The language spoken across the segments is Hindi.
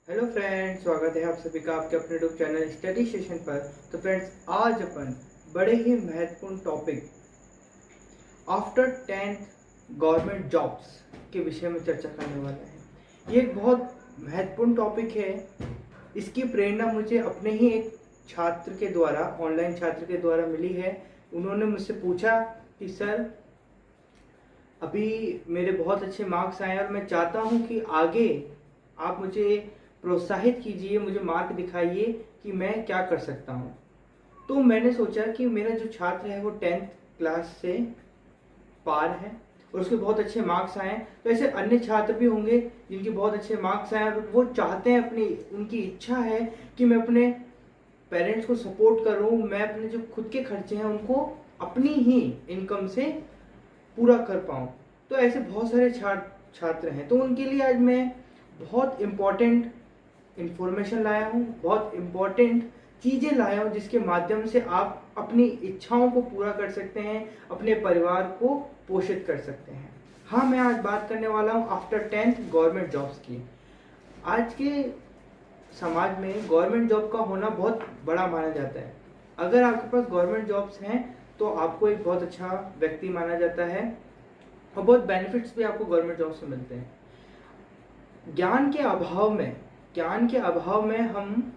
हेलो फ्रेंड्स, स्वागत है आप सभी का आपके अपने यूट्यूब चैनल स्टडी सेशन पर। तो फ्रेंड्स, आज अपन बड़े ही महत्वपूर्ण topic after 10th government jobs के विषय में चर्चा करने वाला है। ये एक बहुत महत्वपूर्ण टॉपिक है। इसकी प्रेरणा मुझे अपने ही एक छात्र के द्वारा, ऑनलाइन छात्र के द्वारा मिली है। उन्होंने मुझसे पूछा कि सर, अभी मेरे बहुत अच्छे मार्क्स आए और मैं चाहता हूँ कि आगे आप मुझे प्रोत्साहित कीजिए, मुझे मार्ग दिखाइए कि मैं क्या कर सकता हूँ। तो मैंने सोचा कि मेरा जो छात्र है वो 10th क्लास से पार है और उसके बहुत अच्छे मार्क्स आए हैं। तो ऐसे अन्य छात्र भी होंगे जिनके बहुत अच्छे मार्क्स आए और वो चाहते हैं, उनकी इच्छा है कि मैं अपने पेरेंट्स को सपोर्ट करूँ, मैं अपने जो खुद के खर्चे हैं उनको अपनी ही इनकम से पूरा कर पाऊँ। तो ऐसे बहुत सारे छात्र हैं। तो उनके लिए आज मैं बहुत इम्पोर्टेंट इंफॉर्मेशन लाया हूँ, बहुत इम्पोर्टेंट चीज़ें लाया हूँ जिसके माध्यम से आप अपनी इच्छाओं को पूरा कर सकते हैं, अपने परिवार को पोषित कर सकते हैं। हाँ, मैं आज बात करने वाला हूँ आफ्टर 10th गवर्नमेंट जॉब्स की। आज के समाज में गवर्नमेंट जॉब का होना बहुत बड़ा माना जाता है। अगर आपके पास गवर्नमेंट जॉब्स हैं तो आपको एक बहुत अच्छा व्यक्ति माना जाता है और बहुत बेनिफिट्स भी आपको गवर्नमेंट जॉब से मिलते हैं। ज्ञान के अभाव में हम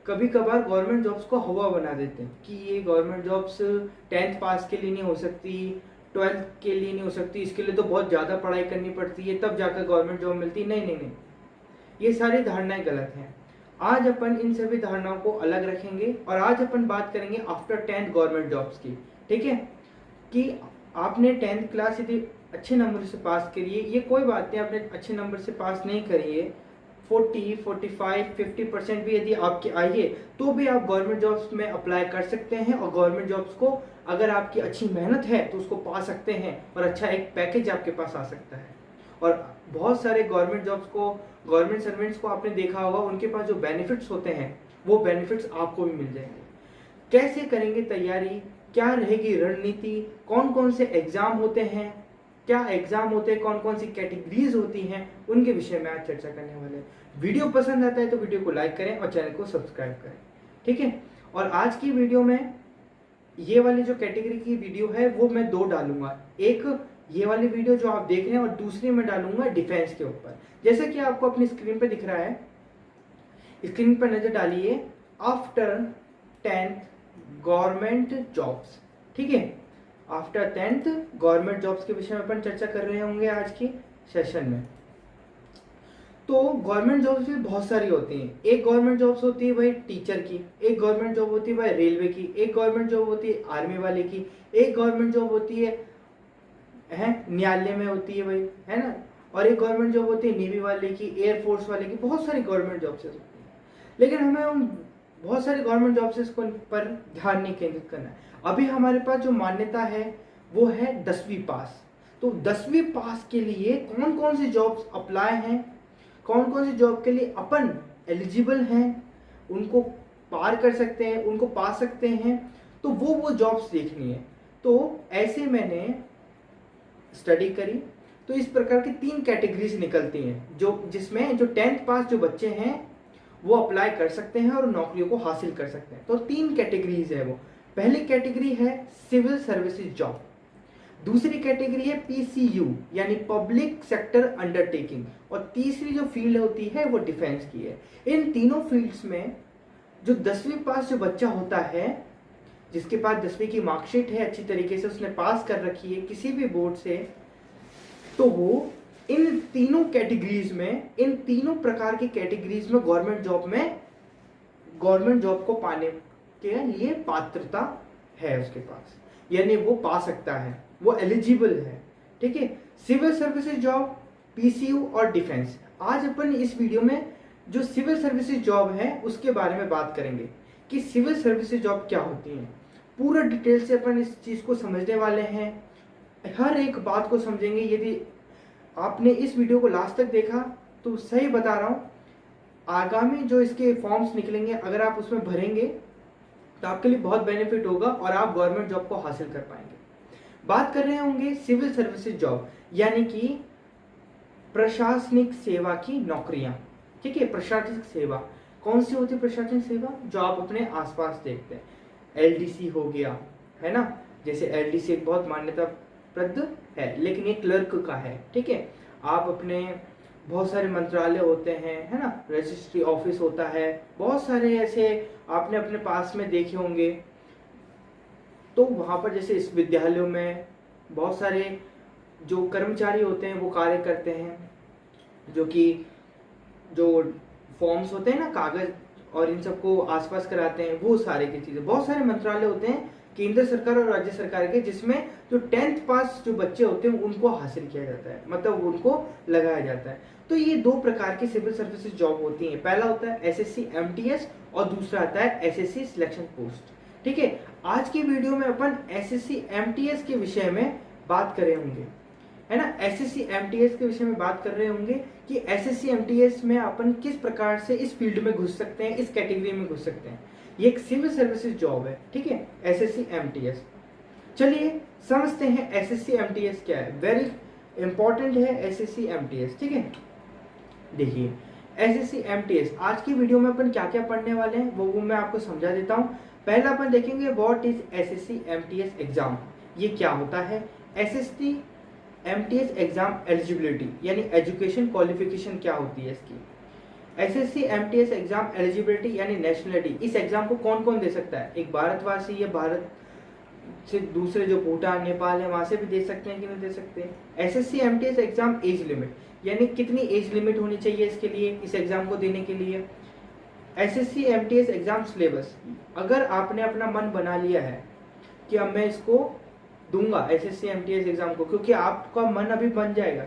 कभी कभार गवर्नमेंट जॉब्स को हवा बना देते हैं कि ये गवर्नमेंट जॉब्स 10th पास के लिए नहीं हो सकती, 12th के लिए नहीं हो सकती, इसके लिए तो बहुत ज़्यादा पढ़ाई करनी पड़ती है, तब जाकर गवर्नमेंट जॉब मिलती है। नहीं नहीं नहीं, ये सारी धारणाएं गलत हैं। आज अपन इन सभी धारणाओं को अलग रखेंगे और आज अपन बात करेंगे आफ्टर 10th गवर्नमेंट जॉब्स की। ठीक है, कि आपने 10th क्लास यदि अच्छे नंबर से पास करिए, ये कोई बात नहीं, आपने अच्छे नंबर से पास नहीं करिए, 40, 45, 50% भी यदि आपके आइए तो भी आप गवर्नमेंट जॉब्स में अप्लाई कर सकते हैं और गवर्नमेंट जॉब्स को अगर आपकी अच्छी मेहनत है तो उसको पा सकते हैं और अच्छा एक पैकेज आपके पास आ सकता है। और बहुत सारे गवर्नमेंट सर्वेंट्स को आपने देखा होगा, उनके पास जो बेनिफिट्स होते हैं वो बेनिफिट्स आपको भी मिल जाएंगे। कैसे करेंगे तैयारी, क्या रहेगी रणनीति, कौन कौन से एग्जाम होते हैं, क्या एग्जाम होते हैं, कौन कौन सी कैटेगरीज होती हैं, उनके विषय में आज चर्चा करने वाले हैं। वीडियो पसंद आता है तो वीडियो को लाइक करें और चैनल को सब्सक्राइब करें। ठीक है, और आज की वीडियो में ये वाली जो कैटेगरी की वीडियो है वो मैं दो डालूंगा। एक ये वाली वीडियो जो आप देख रहे हैं और दूसरी मैं डालूंगा डिफेंस के ऊपर। जैसे कि आपको अपनी स्क्रीन पे दिख रहा है, स्क्रीन पर नजर डालिए, आफ्टर 10th गवर्नमेंट जॉब्स। ठीक है, आफ्टर 10th गवर्नमेंट जॉब्स के विषय में अपन चर्चा कर रहे होंगे आज की सेशन में। तो गवर्नमेंट जॉब्स भी बहुत सारी होती हैं। एक गवर्नमेंट जॉब्स होती है भाई टीचर की, एक गवर्नमेंट जॉब होती है भाई रेलवे की, एक गवर्नमेंट जॉब होती है आर्मी वाले की, एक गवर्नमेंट जॉब होती है न्यायालय में होती है भाई, है ना, और एक गवर्नमेंट जॉब होती है नेवी वाले की, एयरफोर्स वाले की। बहुत सारी गवर्नमेंट जॉब्स होती हैं, लेकिन हमें उन बहुत सारी गवर्नमेंट जॉब्स पर ध्यान नहीं केंद्रित करना है। अभी हमारे पास जो मान्यता है वो है 10वीं पास। तो 10वीं पास के लिए कौन कौन सी जॉब्स अप्लाई हैं, कौन कौन सी जॉब के लिए अपन एलिजिबल हैं, उनको पार कर सकते हैं, उनको पा सकते हैं, तो वो जॉब्स देखनी है। तो ऐसे मैंने स्टडी करी तो इस प्रकार की 3 कैटेगरीज निकलती हैं जिसमें जो 10th पास जो बच्चे हैं वो अप्लाई कर सकते हैं और नौकरियों को हासिल कर सकते हैं। तो 3 कैटेगरीज है वो। पहली कैटेगरी है सिविल सर्विसेज जॉब, दूसरी कैटेगरी है पीसीयू यानी पब्लिक सेक्टर अंडरटेकिंग, और तीसरी जो फील्ड होती है वो डिफेंस की है। इन तीनों फील्ड्स में जो 10वीं पास जो बच्चा होता है, जिसके पास 10वीं की मार्कशीट है, अच्छी तरीके से उसने पास कर रखी है किसी भी बोर्ड से, तो वो इन तीनों कैटेगरीज में, इन तीनों प्रकार की कैटेगरीज में गवर्नमेंट जॉब को पाने के लिए पात्रता है उसके पास, यानी वो पा सकता है, वो एलिजिबल है। ठीक है, सिविल सर्विसेज जॉब, पीसीयू और डिफेंस। आज अपन इस वीडियो में जो सिविल सर्विसेज जॉब है उसके बारे में बात करेंगे कि सिविल सर्विसेज जॉब क्या होती है। पूरा डिटेल से अपन इस चीज को समझने वाले हैं, हर एक बात को समझेंगे। यदि आपने इस वीडियो को लास्ट तक देखा तो सही बता रहा हूं, आगामी जो इसके फॉर्म्स निकलेंगे अगर आप उसमें भरेंगे तो आपके लिए बहुत बेनिफिट होगा और आप गवर्नमेंट जॉब को हासिल कर पाएंगे। बात कर रहे होंगे सिविल सर्विसेज जॉब यानी कि प्रशासनिक सेवा की नौकरियां। ठीक है। प्रशासनिक सेवा कौन सी होती है? प्रशासनिक सेवा जो आप अपने आसपास देखते हैं, एलडीसी हो गया, है ना। जैसे एलडीसी एक बहुत मान्यता प्रद है, लेकिन ये क्लर्क का है, ठीक है। आप अपने बहुत सारे मंत्रालय होते हैं, है ना, रजिस्ट्री ऑफिस होता है, बहुत सारे ऐसे आपने अपने पास में देखे होंगे। तो वहाँ पर जैसे इस विद्यालयों में बहुत सारे जो कर्मचारी होते हैं वो कार्य करते हैं, जो कि जो फॉर्म्स होते हैं ना, कागज और इन सबको आसपास कराते हैं, वो सारे की चीजें। बहुत सारे मंत्रालय होते हैं केंद्र सरकार और राज्य सरकार के, जिसमें जो 10th पास जो बच्चे होते हैं उनको हासिल किया जाता है, मतलब उनको लगाया जाता है। तो ये दो प्रकार की सिविल सर्विसेज जॉब होती हैं। पहला होता है एसएससी एमटीएस और दूसरा आता है एसएससी सिलेक्शन पोस्ट, ठीक है। आज की वीडियो में अपन एसएससी एमटीएस के विषय में बात कर रहे होंगे, है ना। एसएससी एमटीएस के विषय में बात कर रहे होंगे कि एसएससी एमटीएस में अपन किस प्रकार से इस फील्ड में घुस सकते हैं, इस कैटेगरी में घुस सकते हैं। ये एक सिविल सर्विसेज जॉब है, ठीक है, एसएससी एमटीएस। चलिए समझते हैं एसएससी एमटीएस क्या है। वेरी इंपॉर्टेंट है एसएससी एमटीएस, ठीक है। देखिए एसएससी एमटीएस आज की वीडियो में अपन क्या क्या पढ़ने वाले हैं वो मैं आपको समझा देता हूँ। पहला अपन देखेंगे what is SSC MTS exam, ये क्या होता है। एसएससी एमटीएस एग्जाम एलिजिबिलिटी यानी एजुकेशन क्वालिफिकेशन क्या होती है इसकी। एसएससी एमटीएस एग्जाम एलिजिबिलिटी यानी नेशनलिटी, इस एग्जाम को कौन कौन दे सकता है? एक भारतवासी या भारत से दूसरे जो भूटान नेपाल है वहां से भी दे सकते हैं कि नहीं दे सकते। SSC MTS exam age limit यानी कितनी एज लिमिट होनी चाहिए इसके लिए, इस एग्जाम को देने के लिए। एसएससी एमटीएस एग्जाम सिलेबस, अगर आपने अपना मन बना लिया है कि अब मैं इसको दूंगा एसएससी एमटीएस एग्जाम को, क्योंकि आपका मन अभी बन जाएगा।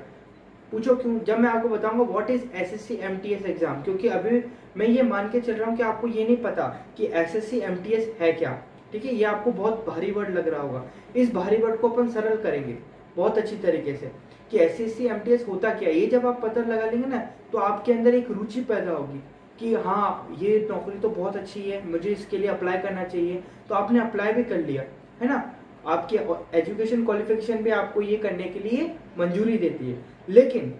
पूछो क्यों? जब मैं आपको बताऊंगा what is SSC MTS exam, क्योंकि अभी मैं ये मान के चल रहा हूँ कि आपको ये नहीं पता कि एसएससी एमटीएस है क्या, ठीक है। ये आपको बहुत भारी वर्ड लग रहा होगा। इस भारी वर्ड को अपन सरल करेंगे बहुत अच्छी तरीके से कि एसएससी एमटीएस होता क्या है। ये जब आप पता लगा लेंगे ना तो आपके अंदर एक रुचि पैदा होगी कि हाँ ये नौकरी तो बहुत अच्छी है, मुझे इसके लिए अप्लाई करना चाहिए। तो आपने अप्लाई भी कर लिया, है ना। आपकी एजुकेशन क्वालिफिकेशन भी आपको ये करने के लिए मंजूरी देती है। लेकिन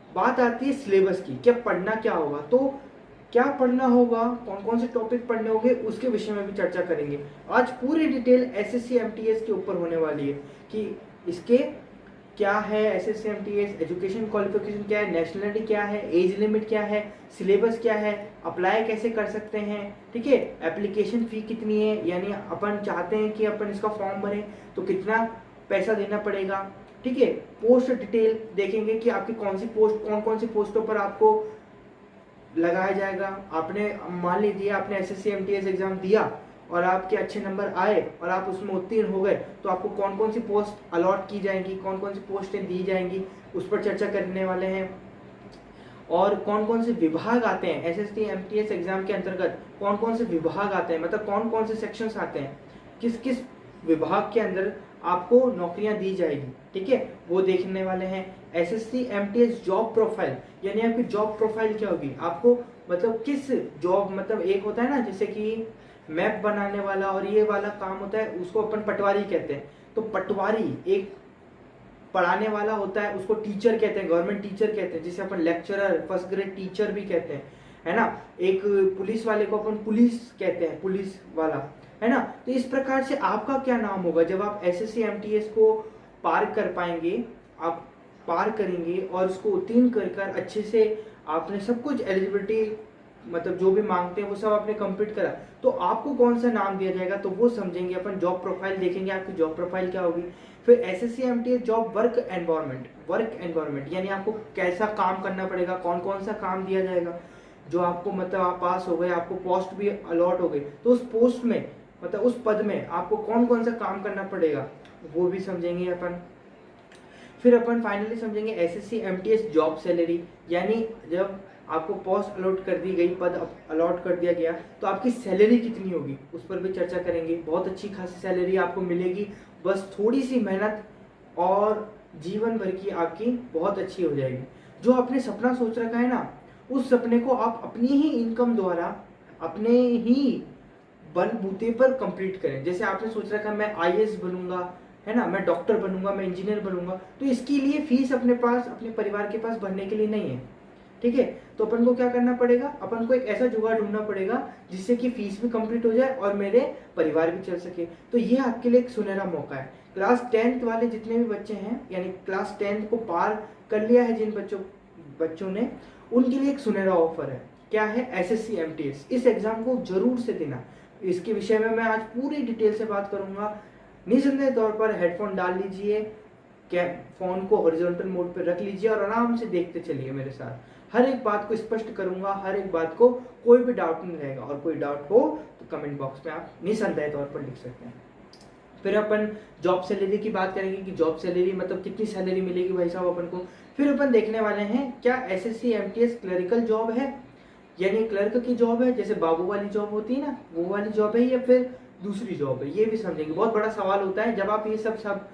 बात आती है सिलेबस की, क्या पढ़ना क्या होगा। तो क्या पढ़ना होगा, कौन कौन से टॉपिक पढ़ने होंगे, उसके विषय में भी चर्चा करेंगे। आज पूरी डिटेल एसएससी एमटीएस के ऊपर होने वाली है कि इसके क्या है, एसएससी एमटीएस एजुकेशन क्वालिफिकेशन क्या है, नेशनलिटी क्या है, एज लिमिट क्या है, सिलेबस क्या है, अप्लाई कैसे कर सकते हैं, ठीक है। एप्लीकेशन फी कितनी है, यानी अपन चाहते हैं कि अपन इसका फॉर्म भरें तो कितना पैसा देना पड़ेगा, ठीक है। पोस्ट डिटेल देखेंगे कि आपकी कौन सी पोस्ट, कौन कौन सी पोस्टों पर आपको लगाया जाएगा। आपने मान लीजिए आपने एसएससी एमटीएस एग्जाम दिया और आपके अच्छे नंबर आए और आप उसमें उत्तीर्ण हो गए, तो आपको कौन कौन सी पोस्ट अलॉट की जाएंगी, कौन कौन सी पोस्टें दी जाएंगी, उस पर चर्चा करने वाले हैं। और कौन कौन से विभाग आते हैं एसएससी एमटीएस एग्जाम के अंतर्गत, कौन कौन से विभाग आते हैं, मतलब कौन कौन से सेक्शंस आते हैं, किस किस विभाग के अंदर आपको नौकरियां दी जाएगी, ठीक है, वो देखने वाले हैं। एसएससी एमटीएस जॉब प्रोफाइल यानी आपकी जॉब प्रोफाइल क्या होगी, आपको मतलब किस जॉब, मतलब एक होता है ना जैसे कि मैप बनाने वाला और ये वाला काम होता है, उसको अपन पटवारी कहते हैं। तो पटवारी एक पढ़ाने वाला होता है, उसको टीचर कहते हैं, गवर्नमेंट टीचर कहते हैं, जिसे अपन लेक्चरर, फर्स्ट ग्रेड टीचर भी कहते हैं, है ना। एक पुलिस वाले को अपन पुलिस कहते हैं, पुलिस वाला, है ना। तो इस प्रकार से आपका क्या नाम होगा जब आप एसएससी एमटीएस को पार कर पाएंगे, आप पार करेंगे और उसको उत्तीर्ण कर अच्छे से आपने सब कुछ एलिजिबिलिटी मतलब जो भी मांगते हैं वो सब आपने कंप्लीट करा, तो आपको कौन सा नाम दिया जाएगा, तो वो समझेंगे अपन। जॉब प्रोफाइल देखेंगे, आपकी जॉब प्रोफाइल क्या होगी। फिर SSC MTS job work environment, work environment यानी आपको कैसा काम करना पड़ेगा, कौन कौन सा काम दिया जाएगा। जो आपको मतलब आप पास हो गए, आपको पोस्ट भी अलॉट हो गई, तो उस पोस्ट में मतलब उस पद में आपको कौन कौन सा काम करना पड़ेगा वो भी समझेंगे अपन। फिर अपन फाइनली समझेंगे एसएससी एमटीएस जॉब सैलरी, यानी जब आपको पोस्ट अलॉट कर दी गई, पद अलॉट कर दिया गया, तो आपकी सैलरी कितनी होगी उस पर भी चर्चा करेंगे। बहुत अच्छी खासी सैलरी आपको मिलेगी, बस थोड़ी सी मेहनत और जीवन भर की आपकी बहुत अच्छी हो जाएगी। जो आपने सपना सोच रखा है ना, उस सपने को आप अपनी ही इनकम द्वारा अपने ही बलबूते पर कंप्लीट करें। जैसे आपने सोच रखा है मैं आईएएस बनूंगा, है ना, मैं डॉक्टर बनूंगा, मैं इंजीनियर बनूंगा, तो इसके लिए फीस अपने पास, अपने परिवार के पास भरने के लिए नहीं है, ठीक है। तो अपन को क्या करना पड़ेगा, अपन को एक ऐसा जुगाड़ ढूंढना पड़ेगा जिससे कि फीस भी कंप्लीट हो जाए और मेरे परिवार भी चल सके। तो ये आपके लिए एक सुनहरा मौका है। क्लास 10th वाले जितने भी बच्चे हैं, यानी क्लास 10th को पार कर लिया है जिन बच्चों ने, उनके लिए एक सुनहरा ऑफर है। क्या है? SSC MTS. इस एग्जाम को जरूर से देना। इसके विषय में मैं आज पूरी डिटेल से बात करूंगा। निसंदेह तौर पर हेडफोन डाल लीजिए, क्या फोन को हॉरिजॉन्टल मोड पर रख लीजिए और आराम से देखते चलिए मेरे साथ। हर एक बात को स्पष्ट करूंगा, हर एक बात को कोई भी डाउट नहीं रहेगा। और कोई डाउट हो तो कमेंट बॉक्स में आप निसंदेह तौर पर लिख सकते हैं। फिर अपन जॉब सैलरी की बात करेंगे कि जॉब सैलरी मतलब कितनी सैलरी मिलेगी भाई साहब अपन को। फिर अपन देखने वाले हैं क्या एसएससी एमटीएस क्लरिकल जॉब है, यानी क्लर्क की जॉब है, जैसे बाबू वाली जॉब होती है ना, वो वाली जॉब है या फिर दूसरी जॉब है, ये भी समझेंगे। बहुत बड़ा सवाल होता है जब आप ये सब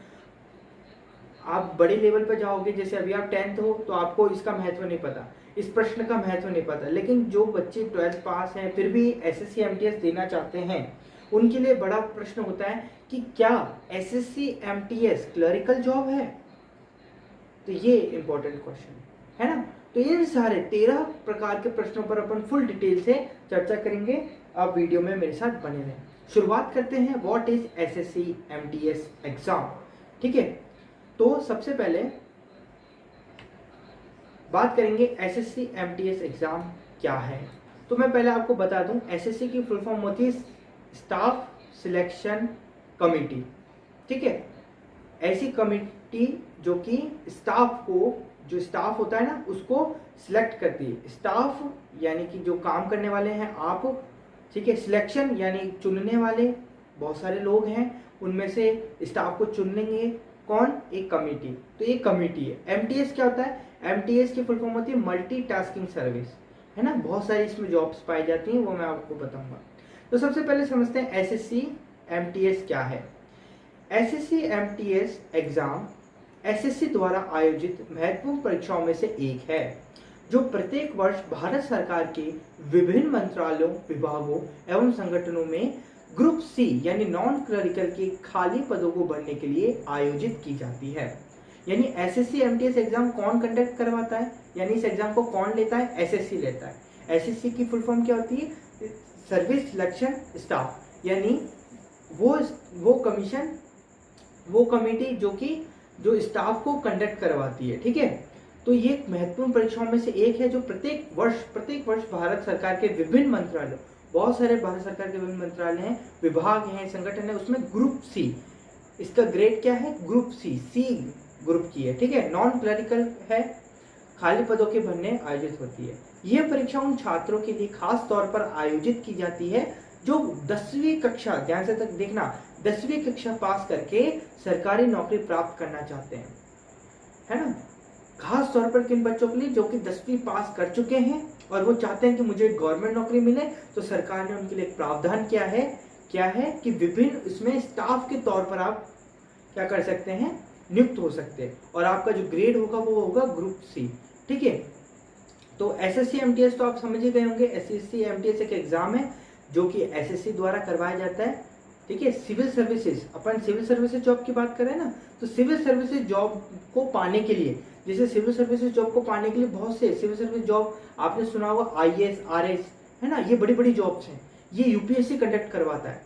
आप बड़े लेवल पर जाओगे, जैसे अभी आप 10th हो तो आपको इसका महत्व नहीं पता, इस प्रश्न का महत्व नहीं पता। लेकिन जो बच्चे 12th पास हैं फिर भी एसएससी एमटीएस देना चाहते हैं, उनके लिए बड़ा प्रश्न होता है कि क्या एसएससी एमटीएस क्लरिकल जॉब है। तो ये इंपॉर्टेंट क्वेश्चन है ना। तो इन सारे 13 प्रकार के प्रश्नों पर अपन फुल डिटेल से चर्चा करेंगे। आप वीडियो में मेरे साथ बने रहें। शुरुआत करते हैं, what is SSC MTS exam. ठीक है, तो सबसे पहले बात करेंगे एसएससी एमटीएस एग्जाम क्या है। तो मैं पहले आपको बता दूं, एसएससी की फुल फॉर्म होती है स्टाफ सिलेक्शन कमेटी। ठीक है, ऐसी कमेटी जो कि स्टाफ को, जो स्टाफ होता है ना, उसको सिलेक्ट करती है। स्टाफ यानी कि जो काम करने वाले हैं आप, ठीक है। सिलेक्शन यानी चुनने वाले बहुत सारे लोग हैं, उनमें से स्टाफ को चुन लेंगे कौन? एक कमेटी। तो ये कमेटी है। एमटीएस क्या होता है? एमटीएस की फुल फॉर्म होती है मल्टीटास्किंग सर्विस, है ना। बहुत सारी इसमें जॉब्स पाई जाती हैं, वो मैं आपको बताऊंगा। तो सबसे पहले समझते हैं एसएससी एमटीएस क्या है। एसएससी एमटीएस एग्जाम एसएससी द्वारा आयोजित महत्वपूर्ण परीक्षाओं में से एक है, जो प्रत्येक वर्ष भारत सरकार के विभिन्न मंत्रालयों, विभागों एवं संगठनों में ग्रुप सी यानी नॉन क्लरिकल के खाली पदों को भरने के लिए आयोजित की जाती है। यानी एसएससी एमटीएस एग्जाम कौन कंडक्ट करवाता है, यानी इस एग्जाम को कौन लेता है? एसएससी लेता है। एसएससी की फुल फॉर्म क्या होती है? सर्विस सिलेक्शन स्टाफ, यानी वो कमीशन, वो कमेटी जो स्टाफ को कंडक्ट करवाती है। ठीक है, तो ये महत्वपूर्ण परीक्षाओं में से एक है, जो प्रत्येक वर्ष भारत सरकार के विभिन्न मंत्रालयों, बहुत सारे भारत सरकार के विभिन्न मंत्रालय हैं, विभाग हैं, संगठन है, उसमें ग्रुप सी, इसका ग्रेड क्या है? ग्रुप सी ग्रुप की है। ठीक है, नॉन क्लरिकल है, खाली पदों के भरने आयोजित होती है। यह परीक्षा उन छात्रों के लिए खास तौर पर आयोजित की जाती है जो 10वीं कक्षा, ध्यान से तक देखना, 10वीं कक्षा पास करके सरकारी नौकरी प्राप्त करना चाहते हैं, है ना। खास तौर पर किन बच्चों के लिए? जो कि 10वीं पास कर चुके हैं और वो चाहते हैं कि मुझे गवर्नमेंट नौकरी मिले। तो सरकार ने उनके लिए प्रावधान क्या है कि विभिन्न इसमें स्टाफ के तौर पर आप क्या कर सकते हैं? नियुक्त हो सकते हैं, और आपका जो ग्रेड होगा वो होगा ग्रुप सी। ठीक है, तो एसएससी एमटीएस तो आप समझ ही गए होंगे। एसएससी एमटीएस एक एग्जाम है जो कि एसएससी द्वारा करवाया जाता है। ठीक है, सिविल सर्विसेज, अपन सिविल सर्विसेज जॉब की बात करें ना, तो सिविल सर्विसेज जॉब को पाने के लिए, जैसे सिविल सर्विसेज जॉब को पाने के लिए बहुत से सिविल सर्विस जॉब आपने सुना होगा, आईएएस, आरएस, है ना, ये बड़ी बड़ी जॉब्स हैं, ये यूपीएससी कंडक्ट करवाता है।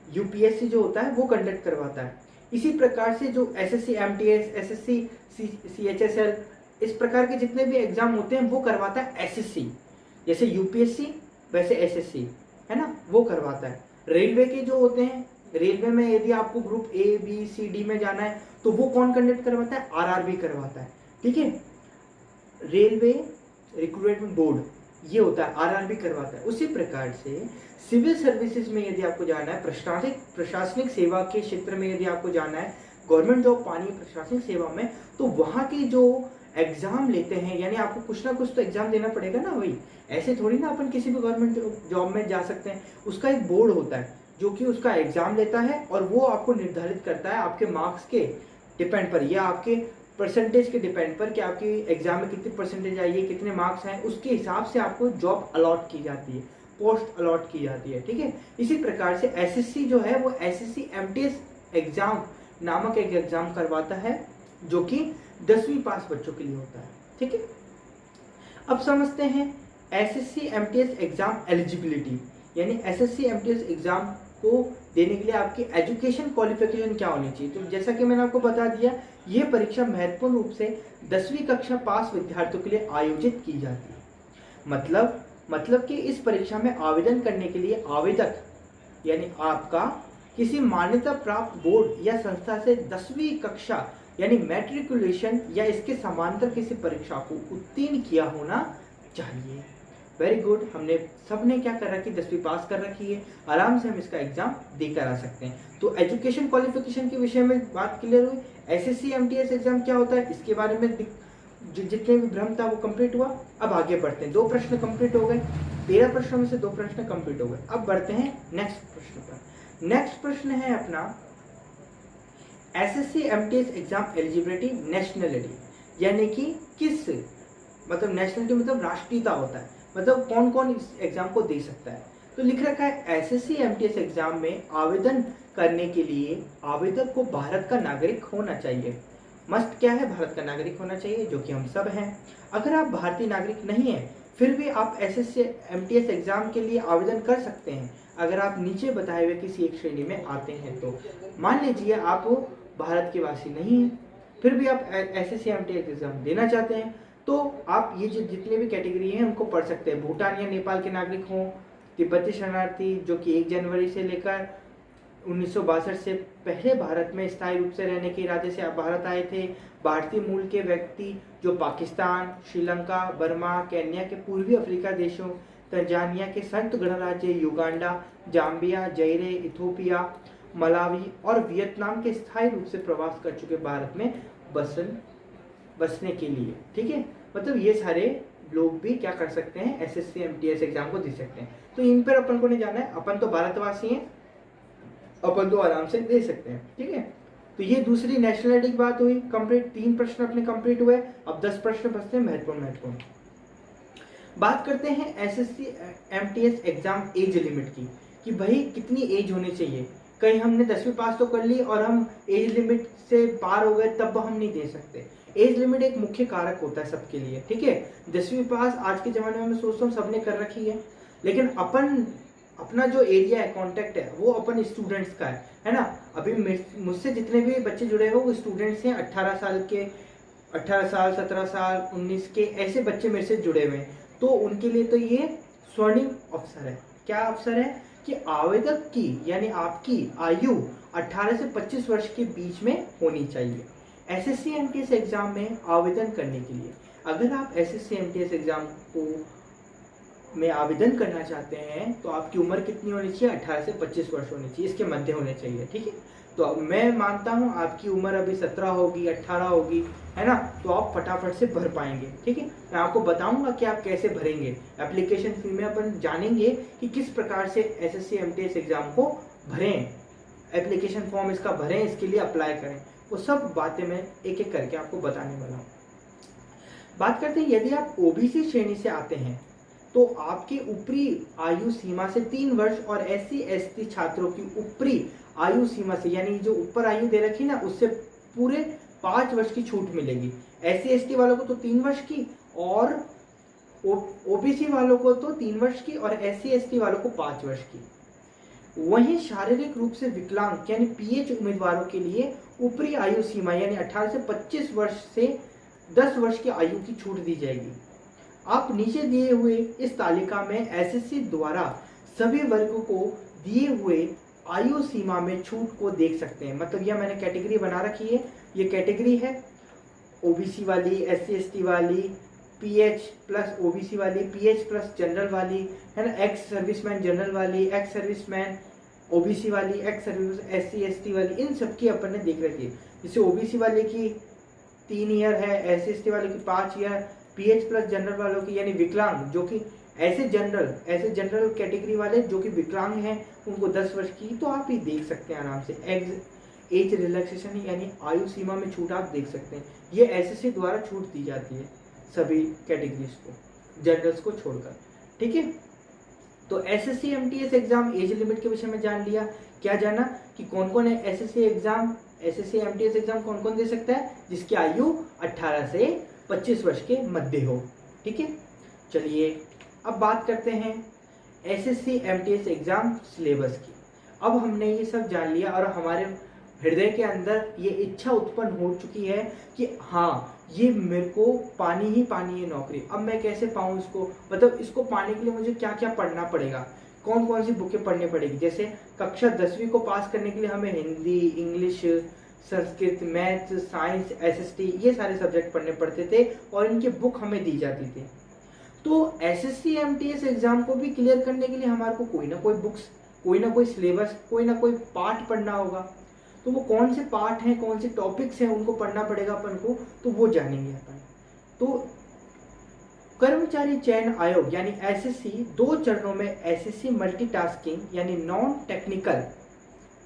यूपीएससी जो होता है वो कंडक्ट करवाता है। इसी प्रकार से जो एसएससी एमटीएस, एसएससी सीएचएसएल, इस प्रकार के जितने भी एग्जाम होते हैं वो करवाता है एसएससी। जैसे यूपीएससी वैसे एसएससी, है ना, वो करवाता है। रेलवे के जो होते हैं, रेलवे में यदि आपको group A B C D में जाना है तो वो कौन कंडक्ट करवाता है? आरआरबी करवाता है। ठीक है, रेलवे रिक्रूटमेंट बोर्ड ये होता है, आरआरबी करवाता है। उसी प्रकार से सिविल सर्विसेज में यदि आपको जाना है, प्रशासनिक सेवा के क्षेत्र में यदि आपको जाना है, गवर्नमेंट जॉब पानी है प्रशासनिक सेवा में, तो वहाँ की जो एग्जाम लेते हैं, यानी आपको कुछ ना कुछ तो एग्जाम देना पड़ेगा ना भाई। ऐसे थोड़ी ना अपन किसी भी गवर्नमेंट जॉब में जा सकते हैं। उसका एक बोर्ड होता है जो कि उसका एग्जाम लेता है और वो आपको निर्धारित करता है आपके मार्क्स के डिपेंड पर या आपके परसेंटेज के डिपेंड पर कि आपकी एग्जाम में कितनी परसेंटेज आई है, कितने मार्क्स हैं, उसके हिसाब से आपको जॉब अलॉट की जाती है, पोस्ट अलॉट की जाती है। ठीक है, इसी प्रकार से एसएससी जो है वो एसएससी एमटीएस एग्जाम नामक एक एग्जाम करवाता है जो कि 10वीं पास बच्चों के लिए होता है। ठीक है, अब समझते हैं एसएससी एमटीएस एग्जाम एलिजिबिलिटी, यानी एसएससी एमटीएस एग्जाम को देने के लिए आपकी एजुकेशन क्वालिफिकेशन क्या होनी चाहिए। तो जैसा कि मैंने आपको बता दिया, यह परीक्षा महत्वपूर्ण रूप से 10वीं कक्षा पास विद्यार्थियों के लिए आयोजित की जाती है। मतलब कि इस परीक्षा में आवेदन करने के लिए आवेदक यानी आपका किसी मान्यता प्राप्त बोर्ड या संस्था से 10वीं कक्षा यानी मैट्रिकुलेशन या इसके समांतर किसी परीक्षा को उत्तीर्ण किया होना चाहिए। वेरी गुड, हमने सबने क्या कर रखी, 10वीं पास कर रखी है, आराम से हम इसका एग्जाम देकर आ सकते हैं। तो एजुकेशन क्वालिफिकेशन के विषय में बात क्लियर हुई। एसएससी एमटीएस एग्जाम क्या होता है, इसके बारे में जितने भी भ्रम था वो कंप्लीट हुआ। अब आगे बढ़ते हैं, 2 प्रश्न कंप्लीट हो गए, 13 प्रश्नों में से 2 प्रश्न कंप्लीट हो गए। अब बढ़ते हैं नेक्स्ट प्रश्न पर। नेक्स्ट प्रश्न है अपना SSC MTS exam eligibility nationality, यानी कि किस मतलब नेशनलिटी मतलब राष्ट्रीयता होता है, मतलब कौन कौन इस एग्जाम को दे सकता है। तो लिख रखा है एसएससी एमटीएस एग्जाम में आवेदन करने के लिए आवेदक को भारत का नागरिक होना चाहिए। मस्ट क्या है, भारत का नागरिक होना चाहिए, जो कि हम सब हैं। अगर आप भारतीय नागरिक नहीं हैं फिर भी आप एसएससी एमटीएस एग्जाम के लिए आवेदन कर सकते हैं, अगर आप नीचे बताए हुए किसी एक श्रेणी में आते हैं। तो मान लीजिए आप भारत के वासी नहीं हैं, फिर भी आप एसएससी एमटीएस एग्जाम देना चाहते हैं, तो आप ये जो जितने भी कैटेगरी हैं उनको पढ़ सकते हैं। भूटान या नेपाल के नागरिक हों, तिब्बती शरणार्थी जो कि 1 जनवरी से लेकर 1962 से पहले भारत में स्थायी रूप से रहने के इरादे से भारत आए थे, भारतीय मूल के व्यक्ति जो पाकिस्तान, श्रीलंका, बर्मा, केन्या के पूर्वी अफ्रीका देशों, तंजानिया के संयुक्त गणराज्य, युगांडा, जाम्बिया, जायरे, इथोपिया, मलावी और वियतनाम के स्थायी रूप से प्रवास कर चुके भारत में बसने के लिए, ठीक है। मतलब ये सारे लोग भी क्या कर सकते हैं, एसएससी एमटीएस एग्जाम को दे सकते हैं। तो इन पर अपन को नहीं जाना है, अपन तो भारतवासी हैं, अपन तो आराम से दे सकते हैं, ठीक है। तो ये दूसरी नेशनलिटी की बात हुई कंप्लीट। 3 प्रश्न अपने कंप्लीट हुए, अब 10 प्रश्न बचते हैं महत्वपूर्ण। बात करते हैं SSC MTS exam age limit की, कि भाई कितनी एज होनी चाहिए। कहीं हमने 10वीं पास तो कर ली और हम एज लिमिट से पार हो गए तब हम नहीं दे सकते। एज लिमिट एक मुख्य कारक होता है सबके लिए, ठीक है। 10वीं पास आज के ज़माने में मैं सोचता हूँ सबने कर रखी है, लेकिन अपना जो एरिया है, कॉन्टेक्ट है, वो अपन स्टूडेंट्स का है ना। अभी मुझसे जितने भी बच्चे जुड़े हुए वो स्टूडेंट्स हैं, 18 साल के, 18 साल, 17 साल, 19 के, ऐसे बच्चे मेरे से जुड़े हुए हैं। तो उनके लिए तो ये स्वर्णिम अवसर है। क्या अवसर है कि आवेदक की यानी आपकी आयु 18 से 25 वर्ष के बीच में होनी चाहिए एसएससी एमटीएस एग्जाम में आवेदन करने के लिए। अगर आप एसएससी एमटीएस एग्जाम को में आवेदन करना चाहते हैं तो आपकी उम्र कितनी होनी चाहिए, 18 से 25 वर्ष होनी चाहिए, इसके मध्य होने चाहिए, ठीक है। तो मैं मानता हूं आपकी उम्र अभी 17 होगी, 18 होगी, है ना, तो आप फटाफट से भर पाएंगे, ठीक है। मैं आपको बताऊंगा कि आप कैसे भरेंगे। एप्लीकेशन फी में अपन जानेंगे कि किस प्रकार से एसएससी एमटीएस एग्जाम को भरें, एप्लीकेशन फॉर्म इसका भरें, इसके लिए अप्लाई करें, वो सब बातें मैं एक एक करके आपको बताने वाला हूँ। बात करते हैं, यदि आप ओबीसी श्रेणी से आते हैं तो आपकी ऊपरी आयु सीमा से 3 वर्ष और एससी एसटी छात्रों की ऊपरी आयु सीमा से, यानी जो ऊपर आयु दे रखी ना, उससे पूरे 5 वर्ष की छूट मिलेगी। एससी एसटी वालों को तो 3 वर्ष की, और ओबीसी वालों को तो 3 वर्ष की, और एससी एसटी वालों को 5 वर्ष की। वहीं शारीरिक रूप से विकलांग यानी पीएच उम्मीदवारों के लिए ऊपरी आयु सीमा यानी 18 से 25 वर्ष से 10 वर्ष की आयु की छूट दी जाएगी। आप नीचे दिए हुए इस तालिका में एसएससी द्वारा सभी वर्गों को दिए हुए आयु सीमा में छूट को देख सकते हैं। मतलब यह मैंने कैटेगरी बना रखी है, ये कैटेगरी है ओबीसी वाली, एससी एसटी वाली, पीएच प्लस ओबीसी वाली, पीएच प्लस जनरल वाली, है ना, एक्स सर्विसमैन जनरल वाली, एक्स सर्विसमैन ओबीसी वाली, एक्स सर्विस एससी एसटी वाली, इन सबकी अपन ने देख रखी है। जैसे ओबीसी वाले की 3 ईयर है, एससी एसटी वाले की 5 ईयर, पीएच प्लस जनरल वालों की यानी विकलांग, जो कि ऐसे जनरल कैटेगरी वाले जो कि विकलांग हैं उनको 10 वर्ष की। तो आप ये देख सकते हैं आराम से एज रिलैक्सेशन यानी आयु सीमा में छूट आप देख सकते हैं। ये एसएससी द्वारा छूट दी जाती है सभी कैटेगरीज को, जनरल्स को छोड़कर, ठीक है। तो SSC MTS exam age limit के विषय में जान लिया। क्या जाना कि कौन कौन है एसएससी एमटीएस एग्जाम कौन कौन दे सकता है, जिसकी आयु 18 से 25 वर्ष के मध्य हो, ठीक है। चलिए अब बात करते हैं एसएससी एमटीएस एग्जाम सिलेबस की। अब हमने ये सब जान लिया और हमारे हृदय के अंदर ये इच्छा उत्पन्न हो चुकी है कि हाँ, ये मेरे को पानी ही पानी है नौकरी। अब मैं कैसे पाऊँ इसको, मतलब इसको पाने के लिए मुझे क्या क्या पढ़ना पड़ेगा, कौन कौन सी बुकें पढ़नी पड़ेगी। जैसे कक्षा 10वीं को पास करने के लिए हमें Hindi, English, Sanskrit, math, science, SST ये सारे सब्जेक्ट पढ़ने पड़ते थे और इनकी बुक हमें दी जाती थी। तो एसएससी एमटीएस एग्जाम को भी क्लियर करने के लिए हमारे को कोई ना कोई बुक्स, कोई ना कोई सिलेबस, कोई ना कोई पार्ट पढ़ना होगा। तो वो कौन से पार्ट हैं, कौन से टॉपिक्स हैं, उनको पढ़ना पड़ेगा अपन को, तो वो जानेंगे अपन। तो कर्मचारी चयन आयोग यानी एसएससी 2 चरणों में एसएससी मल्टीटास्किंग यानी नॉन टेक्निकल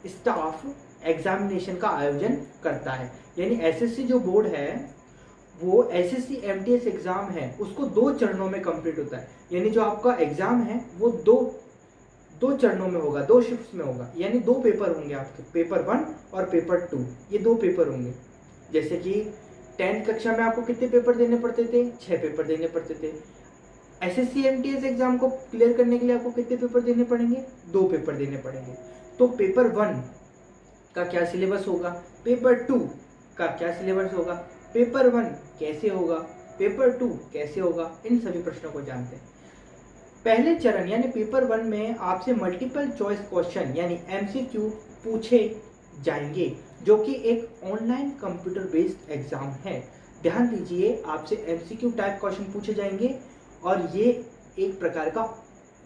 स्टाफ एग्जामिनेशन का आयोजन करता है। यानी एसएससी जो बोर्ड है वो एसएससी एमटीएस एग्जाम है उसको 2 चरणों में कंप्लीट होता है। यानी जो आपका एग्जाम है वो दो चरणों में होगा, 2 शिफ्ट्स में होगा। यानी 2 पेपर होंगे आपके, पेपर 1 और पेपर 2, ये 2 पेपर होंगे। जैसे कि 10th कक्षा में आपको कितने पेपर देने पड़ते थे, 6 पेपर देने पड़ते थे। एसएससी एमटीएस एग्जाम को क्लियर करने के लिए आपको कितने पेपर देने पड़ेंगे, 2 पेपर देने पड़ेंगे। तो पेपर 1 का क्या सिलेबस होगा, पेपर 2 का क्या सिलेबस होगा, पेपर 1 कैसे होगा, पेपर 2 कैसे होगा, इन सभी प्रश्नों को जानते हैं। पहले चरण यानी पेपर 1 में आपसे मल्टीपल चॉइस क्वेश्चन यानी एमसीक्यू पूछे जाएंगे, जो कि एक ऑनलाइन कंप्यूटर बेस्ड एग्जाम है। ध्यान दीजिए, आपसे एमसीक्यू टाइप क्वेश्चन पूछे जाएंगे और ये एक प्रकार का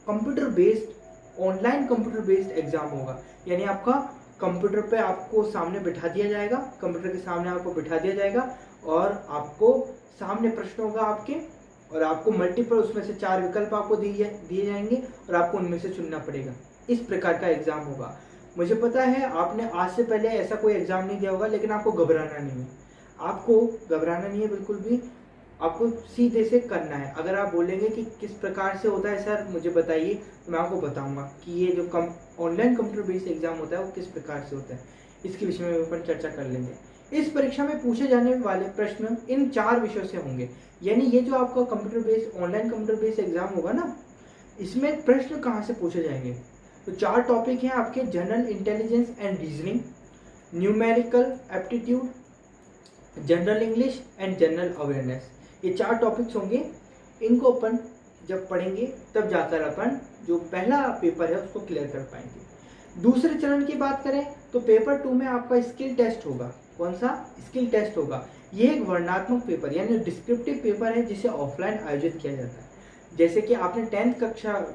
computer based, online computer based exam होगा। यानी आपका कंप्यूटर पे आपको सामने बिठा दिया जाएगा, कंप्यूटर के सामने आपको बिठा दिया जाएगा और आपको सामने प्रश्न होगा आपके, और आपको मल्टीपल उसमें से 4 विकल्प आपको दिए जाएंगे और आपको उनमें से चुनना पड़ेगा। इस प्रकार का एग्जाम होगा। मुझे पता है आपने आज से पहले ऐसा कोई एग्जाम नहीं दिया होगा, लेकिन आपको घबराना नहीं है, आपको घबराना नहीं है बिल्कुल भी। आपको सीधे से करना है। अगर आप बोलेंगे कि किस प्रकार से होता है सर मुझे बताइए, तो मैं आपको बताऊंगा कि ये जो ऑनलाइन कंप्यूटर बेस्ड एग्जाम होता है वो किस प्रकार से होता है। इसके विषय में अपन चर्चा कर लेंगे। इस परीक्षा में पूछे जाने वाले प्रश्न इन 4 विषयों से होंगे। यानी ये जो आपका computer based, online computer based exam होगा ना, इसमें प्रश्न कहाँ से पूछे जाएंगे, तो 4 टॉपिक हैं आपके, general intelligence and reasoning, numerical aptitude, general English and general awareness. ये 4 टॉपिक्स होंगे। इनको अपन जब पढ़ेंगे तब जाकर अपन जो पहला पेपर है उसको क्लियर कर पाएंगे। दूसरे चरण की बात करें तो पेपर 2 में आपका स्किल टेस्ट होगा। कौन सा स्किल टेस्ट होगा, ये एक वर्णनात्मक पेपर यानी डिस्क्रिप्टिव पेपर है जिसे ऑफलाइन आयोजित किया जाता है। जैसे कि आपने 10th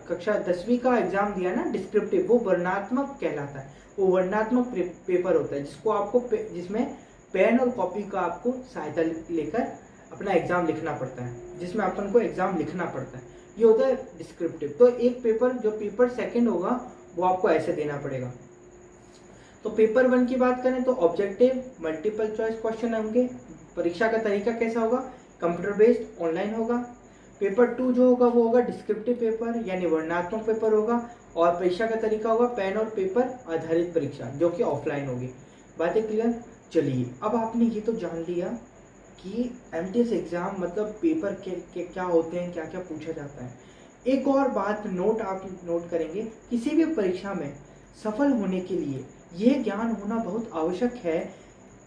कक्षा 10वीं का एग्जाम दिया ना, डिस्क्रिप्टिव, वो वर्णनात्मक कहलाता है। वो वर्णनात्मक पेपर होता है जिसको आपको जिसमें पेन और कॉपी का आपको सहायता लेकर अपना एग्जाम लिखना पड़ता है, जिसमें अपन को एग्जाम लिखना पड़ता है। ये होता है डिस्क्रिप्टिव। तो एक पेपर, जो पेपर 2 होगा वो आपको ऐसे देना पड़ेगा। तो पेपर 1 की बात करें तो ऑब्जेक्टिव मल्टीपल चॉइस क्वेश्चन होंगे। परीक्षा का तरीका कैसा होगा, कंप्यूटर बेस्ड ऑनलाइन होगा। पेपर 2 जो होगा वो होगा डिस्क्रिप्टिव पेपर यानी वर्णनात्मक पेपर होगा, और परीक्षा का तरीका होगा पेन और पेपर आधारित परीक्षा जो कि ऑफलाइन होगी। बातें क्लियर। चलिए अब आपने ये तो जान लिया कि एमटीएस एग्जाम मतलब पेपर के क्या होते हैं, क्या क्या पूछा जाता है। एक और बात आप नोट करेंगे, किसी भी परीक्षा में सफल होने के लिए यह ज्ञान होना बहुत आवश्यक है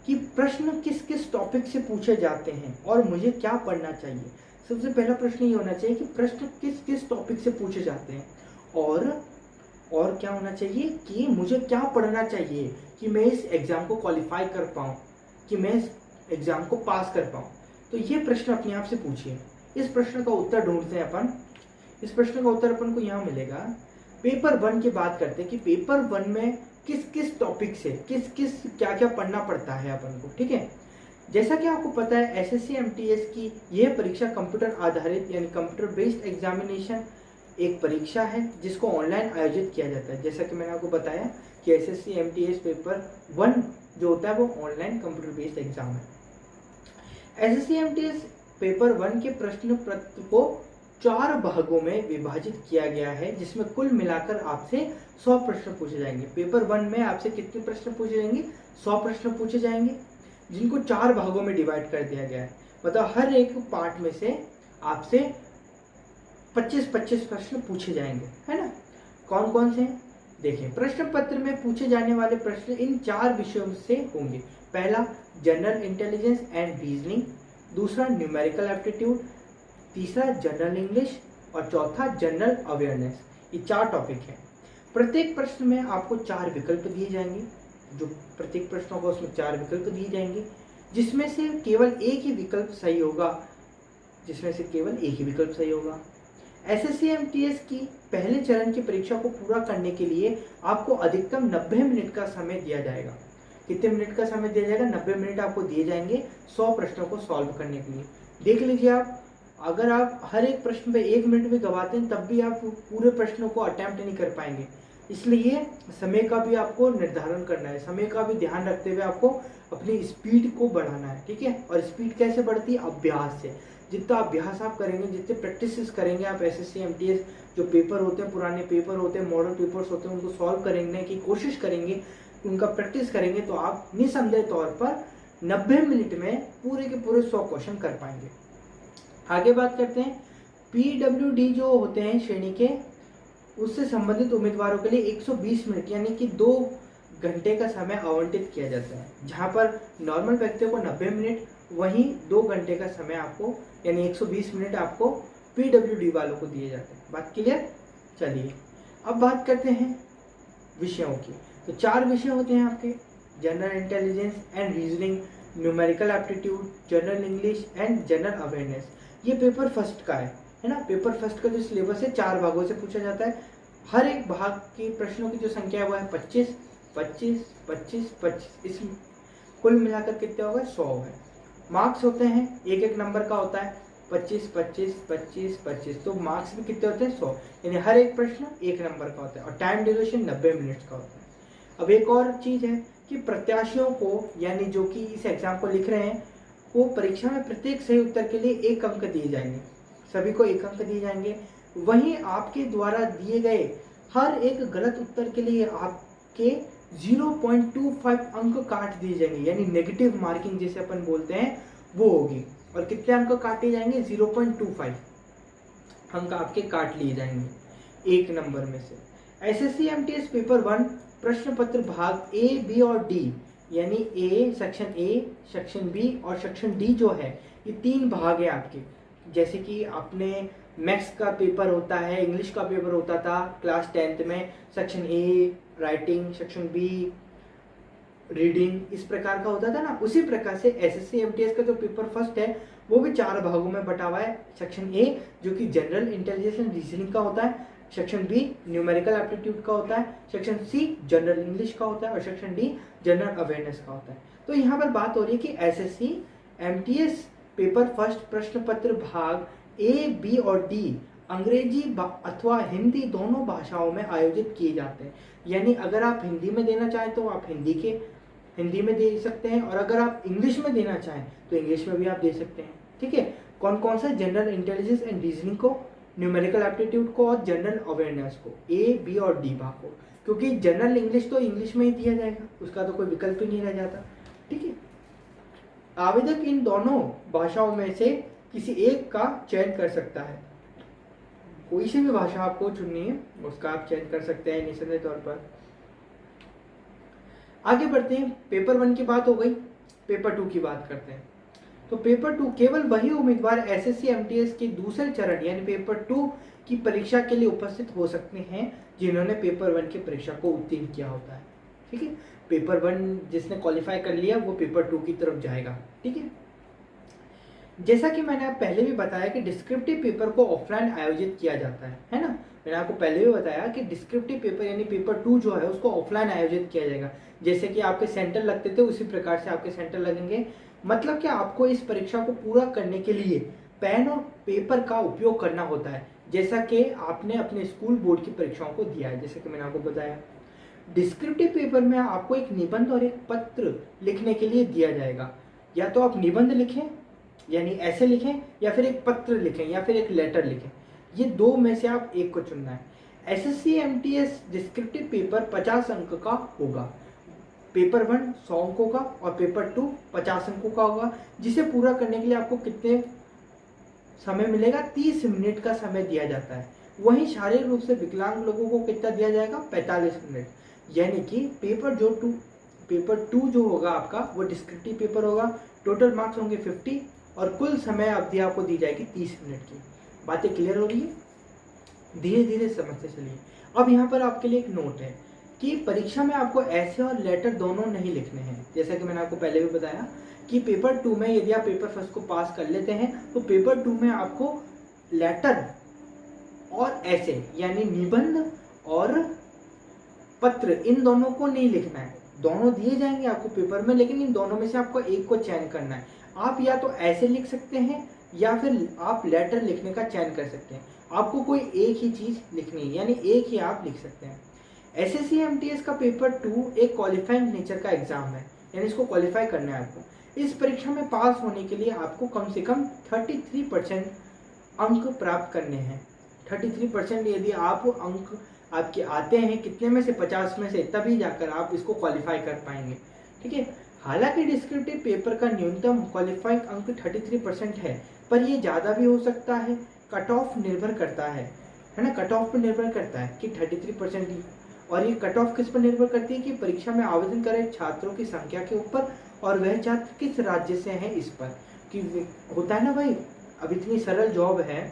कि प्रश्न किस किस टॉपिक से पूछे जाते हैं और मुझे क्या पढ़ना चाहिए। सबसे पहला प्रश्न ये होना चाहिए कि प्रश्न किस किस टॉपिक से पूछे जाते हैं, और क्या होना चाहिए कि मुझे क्या पढ़ना चाहिए कि मैं इस एग्जाम को क्वालिफाई कर पाऊँ, कि मैं इस एग्जाम को पास कर पाऊँ। तो ये प्रश्न अपने आप से पूछिए। इस प्रश्न का उत्तर ढूंढते हैं अपन। इस प्रश्न का उत्तर अपन को यहाँ मिलेगा। पेपर 1 की बात करते हैं कि पेपर 1 में किस किस टॉपिक से क्या क्या पढ़ना पड़ता है अपन को, ठीक है। जैसा कि आपको पता है एसएससी एमटीएस की यह परीक्षा कंप्यूटर आधारित यानी कंप्यूटर बेस्ड एग्जामिनेशन एक परीक्षा है जिसको ऑनलाइन आयोजित किया जाता है। जैसा कि मैंने आपको बताया कि एसएससी एमटीएस पेपर 1 जो होता है वो ऑनलाइन कंप्यूटर बेस्ड एग्जाम है। एसएससी एमटीएस पेपर 1 के प्रश्न पत्र को 4 भागों में विभाजित किया गया है, जिसमें कुल मिलाकर आपसे 100 प्रश्न पूछे जाएंगे। पेपर 1 में आपसे कितने प्रश्न पूछे जाएंगे, 100 प्रश्न पूछे जाएंगे, जिनको 4 भागों में डिवाइड कर दिया गया है। मतलब हर एक पार्ट में से आपसे 25-25 प्रश्न पूछे जाएंगे, है ना। कौन कौन से हैं देखिए। प्रश्न पत्र में पूछे जाने वाले प्रश्न इन 4 विषयों से होंगे। पहला जनरल इंटेलिजेंस एंड रीजनिंग, दूसरा न्यूमेरिकल एप्टीट्यूड, तीसरा जनरल इंग्लिश और चौथा जनरल अवेयरनेस। ये 4 टॉपिक हैं। प्रत्येक प्रश्न में आपको 4 विकल्प दिए जाएंगे। जो प्रत्येक प्रश्न होगा उसमें 4 विकल्प दिए जाएंगे, जिसमें से केवल एक ही विकल्प सही होगा। SSC-MTS की पहले चरण की परीक्षा को पूरा करने के लिए आपको अधिकतम 90 मिनट का समय दिया जाएगा। कितने मिनट का समय दिया जाएगा? 90 मिनट आपको दिए जाएंगे 100 प्रश्नों को सॉल्व करने के लिए। देख लीजिए आप, अगर आप हर एक प्रश्न पे 1 मिनट भी गवाते हैं तब भी आप पूरे प्रश्नों को अटेम्प्ट नहीं कर पाएंगे। इसलिए समय का भी आपको निर्धारण करना है, समय का भी ध्यान रखते हुए आपको अपनी स्पीड को बढ़ाना है, ठीक है। और स्पीड कैसे बढ़ती है? अभ्यास से। जितना अभ्यास आप करेंगे, जितने प्रैक्टिस करेंगे आप SSC-MTS जो पेपर होते हैं, पुराने पेपर होते हैं, मॉडल पेपर्स होते हैं, उनको सॉल्व करने की कोशिश करेंगे, उनका प्रैक्टिस करेंगे, तो आप निसंदेह तौर पर 90 मिनट में पूरे के पूरे 100 क्वेश्चन कर पाएंगे। आगे बात करते हैं PWD जो होते हैं श्रेणी के, उससे संबंधित उम्मीदवारों के लिए 120 मिनट यानी कि 2 घंटे का समय आवंटित किया जाता है। जहां पर नॉर्मल व्यक्तियों को 90 मिनट, वहीं 2 घंटे का समय आपको यानी 120 मिनट आपको PWD वालों को दिए जाते हैं। बात क्लियर? चलिए अब बात करते हैं विषयों की। तो 4 विषय होते हैं आपके, general intelligence and reasoning, numerical aptitude, general English and general awareness. ये पेपर फर्स्ट का है ना। पेपर फर्स्ट का जो सिलेबस है 4 भागों से पूछा जाता है। हर एक भाग के प्रश्नों की जो संख्या है वो है 25, 25, 25, 25। इस कुल मिलाकर कितने होगा? 100 है। मार्क्स होते हैं, एक एक नंबर का होता है 25, 25, 25, 25। तो मार्क्स भी कितने होते हैं? 100। यानी हर एक प्रश्न 1 नंबर का होता है और टाइम ड्यूरेशन 90 मिनट का होता है। अब एक और चीज़ है कि प्रत्याशियों को, यानी जो कि इस एग्जाम को लिख रहे हैं, वो परीक्षा में प्रत्येक सही उत्तर के लिए 1 अंक दिए जाएंगे। सभी को 1 अंक दिए जाएंगे। वहीं आपके द्वारा दिए गए हर एक गलत उत्तर के लिए आपके 0.25 अंक काट दिए जाएंगे, यानी नेगेटिव मार्किंग जिसे अपन बोलते हैं वो होगी। और कितने अंक काटे जाएंगे? 0.25 अंक आपके काट लिए जाएंगे 1 नंबर में से। SSC-MTS पेपर 1 प्रश्न पत्र भाग A, B और D, यानी सेक्शन A, सेक्शन B और सेक्शन D जो है, ये 3 भाग है आपके। जैसे कि आपने मैथ्स का पेपर होता है, इंग्लिश का पेपर होता था क्लास 10th में, section A writing, section B reading, इस प्रकार का होता था ना। उसी प्रकार से SSC-MTS का जो पेपर फर्स्ट है वो भी 4 भागों में बटा हुआ है। सेक्शन A जो कि जनरल इंटेलिजेंस एंड रीजनिंग का होता है, सेक्शन B न्यूमेरिकल एप्टीट्यूड का होता है, सेक्शन C जनरल इंग्लिश का होता है और सेक्शन D जनरल अवेयरनेस का होता है। तो यहाँ पर बात हो रही है कि SSC-MTS पेपर फर्स्ट प्रश्न पत्र भाग A, B और D अंग्रेजी अथवा हिंदी दोनों भाषाओं में आयोजित किए जाते हैं। यानी अगर आप हिंदी में देना चाहें तो आप हिंदी में दे सकते हैं, और अगर आप इंग्लिश में देना चाहें तो इंग्लिश में भी आप दे सकते हैं, ठीक है। कौन कौन सा? जनरल इंटेलिजेंस एंड रीजनिंग को, न्यूमेरिकल एप्टीट्यूड को और जनरल अवेयरनेस को, A, B और D भाग को। क्योंकि जनरल इंग्लिश तो इंग्लिश में ही दिया जाएगा, उसका तो कोई विकल्प ही नहीं रह जाता, ठीक है। आवेदक इन दोनों भाषाओं में से किसी एक का चयन कर सकता है। कोई सी भी भाषा आपको चुननी है उसका आप चयन कर सकते हैं निसंदेह तौर पर। आगे बढ़ते हैं। पेपर 1 की बात हो गई, पेपर 2 की बात करते हैं। तो पेपर 2 केवल वही उम्मीदवार SSC-MTS के दूसरे चरण यानी पेपर 2 की परीक्षा के लिए उपस्थित हो सकते हैं जिन्होंने पेपर 1 की परीक्षा को उत्तीर्ण किया होता है, ठीक है। पेपर 1 जिसने क्वालिफाई कर लिया वो पेपर 2 की तरफ जाएगा, ठीक है। जैसा कि मैंने आप पहले भी बताया कि डिस्क्रिप्टिव पेपर को ऑफलाइन आयोजित किया जाता है ना। मैंने आपको पहले भी बताया कि डिस्क्रिप्टिव पेपर यानी पेपर 2 जो है उसको ऑफलाइन आयोजित किया जाएगा। जैसे कि आपके सेंटर लगते थे उसी प्रकार से आपके सेंटर लगेंगे। मतलब कि आपको इस परीक्षा को पूरा करने के लिए पेन और पेपर का उपयोग करना होता है, जैसा कि आपने अपने स्कूल बोर्ड की परीक्षाओं को दिया है। जैसे कि मैंने आपको बताया, डिस्क्रिप्टिव पेपर में आपको एक निबंध और एक पत्र लिखने के लिए दिया जाएगा। या तो आप निबंध लिखें यानी ऐसे लिखें, या फिर एक पत्र लिखें, या फिर एक लेटर लिखें। ये 2 में से आप एक को चुनना है। SSC-MTS डिस्क्रिप्टिव पेपर 50 अंक का होगा। पेपर 1 100 अंकों का और पेपर 2 50 अंकों का होगा, जिसे पूरा करने के लिए आपको कितने समय मिलेगा, 30 मिनट का समय दिया जाता है। वहीं शारीरिक रूप से विकलांग लोगों को कितना दिया जाएगा, 45 मिनट। यानी कि पेपर टू जो होगा आपका वो डिस्क्रिप्टिव पेपर होगा, टोटल मार्क्स होंगे 50 और कुल समय अवधि आपको दी जाएगी 30 मिनट की। बातें क्लियर हो रही है? धीरे धीरे समझते चलिए। अब यहाँ पर आपके लिए एक नोट है कि परीक्षा में आपको ऐसे और लेटर दोनों नहीं लिखने हैं। जैसा कि मैंने आपको पहले भी बताया कि पेपर 2 में यदि आप पेपर फर्स्ट को पास कर लेते हैं तो पेपर 2 में आपको लेटर और ऐसे यानी निबंध और पत्र इन दोनों को नहीं लिखना है। दोनों दिए जाएंगे आपको पेपर में, लेकिन इन दोनों में से आपको एक को चयन करना है। आप या तो ऐसे लिख सकते हैं या फिर आप लेटर लिखने का चयन कर सकते हैं। आपको कोई एक ही चीज लिखनी है, यानी एक ही आप लिख सकते हैं। एसएससी एमटीएस का पेपर 2 एक क्वालिफाइंग नेचर का एग्जाम है, यानी इसको क्वालिफाई करना है आपको। इस परीक्षा में पास होने के लिए आपको कम से कम 33% अंक प्राप्त करने हैं। 33% यदि आप अंक आपके आते हैं, कितने में से, 50 में से, तभी जाकर आप इसको क्वालिफाई कर पाएंगे। ठीक है। हालांकि डिस्क्रिप्टिव पेपर का न्यूनतम क्वालिफाइंग अंक 33% है, पर ये ज़्यादा भी हो सकता है। कट ऑफ निर्भर करता है ना, कट ऑफ पर निर्भर करता है कि 33% ही। और ये कट ऑफ किस पर निर्भर करती है कि परीक्षा में आवेदन करे छात्रों की संख्या के ऊपर और वह छात्र किस राज्य से हैं इस पर। कि होता है ना भाई, अब इतनी सरल जॉब है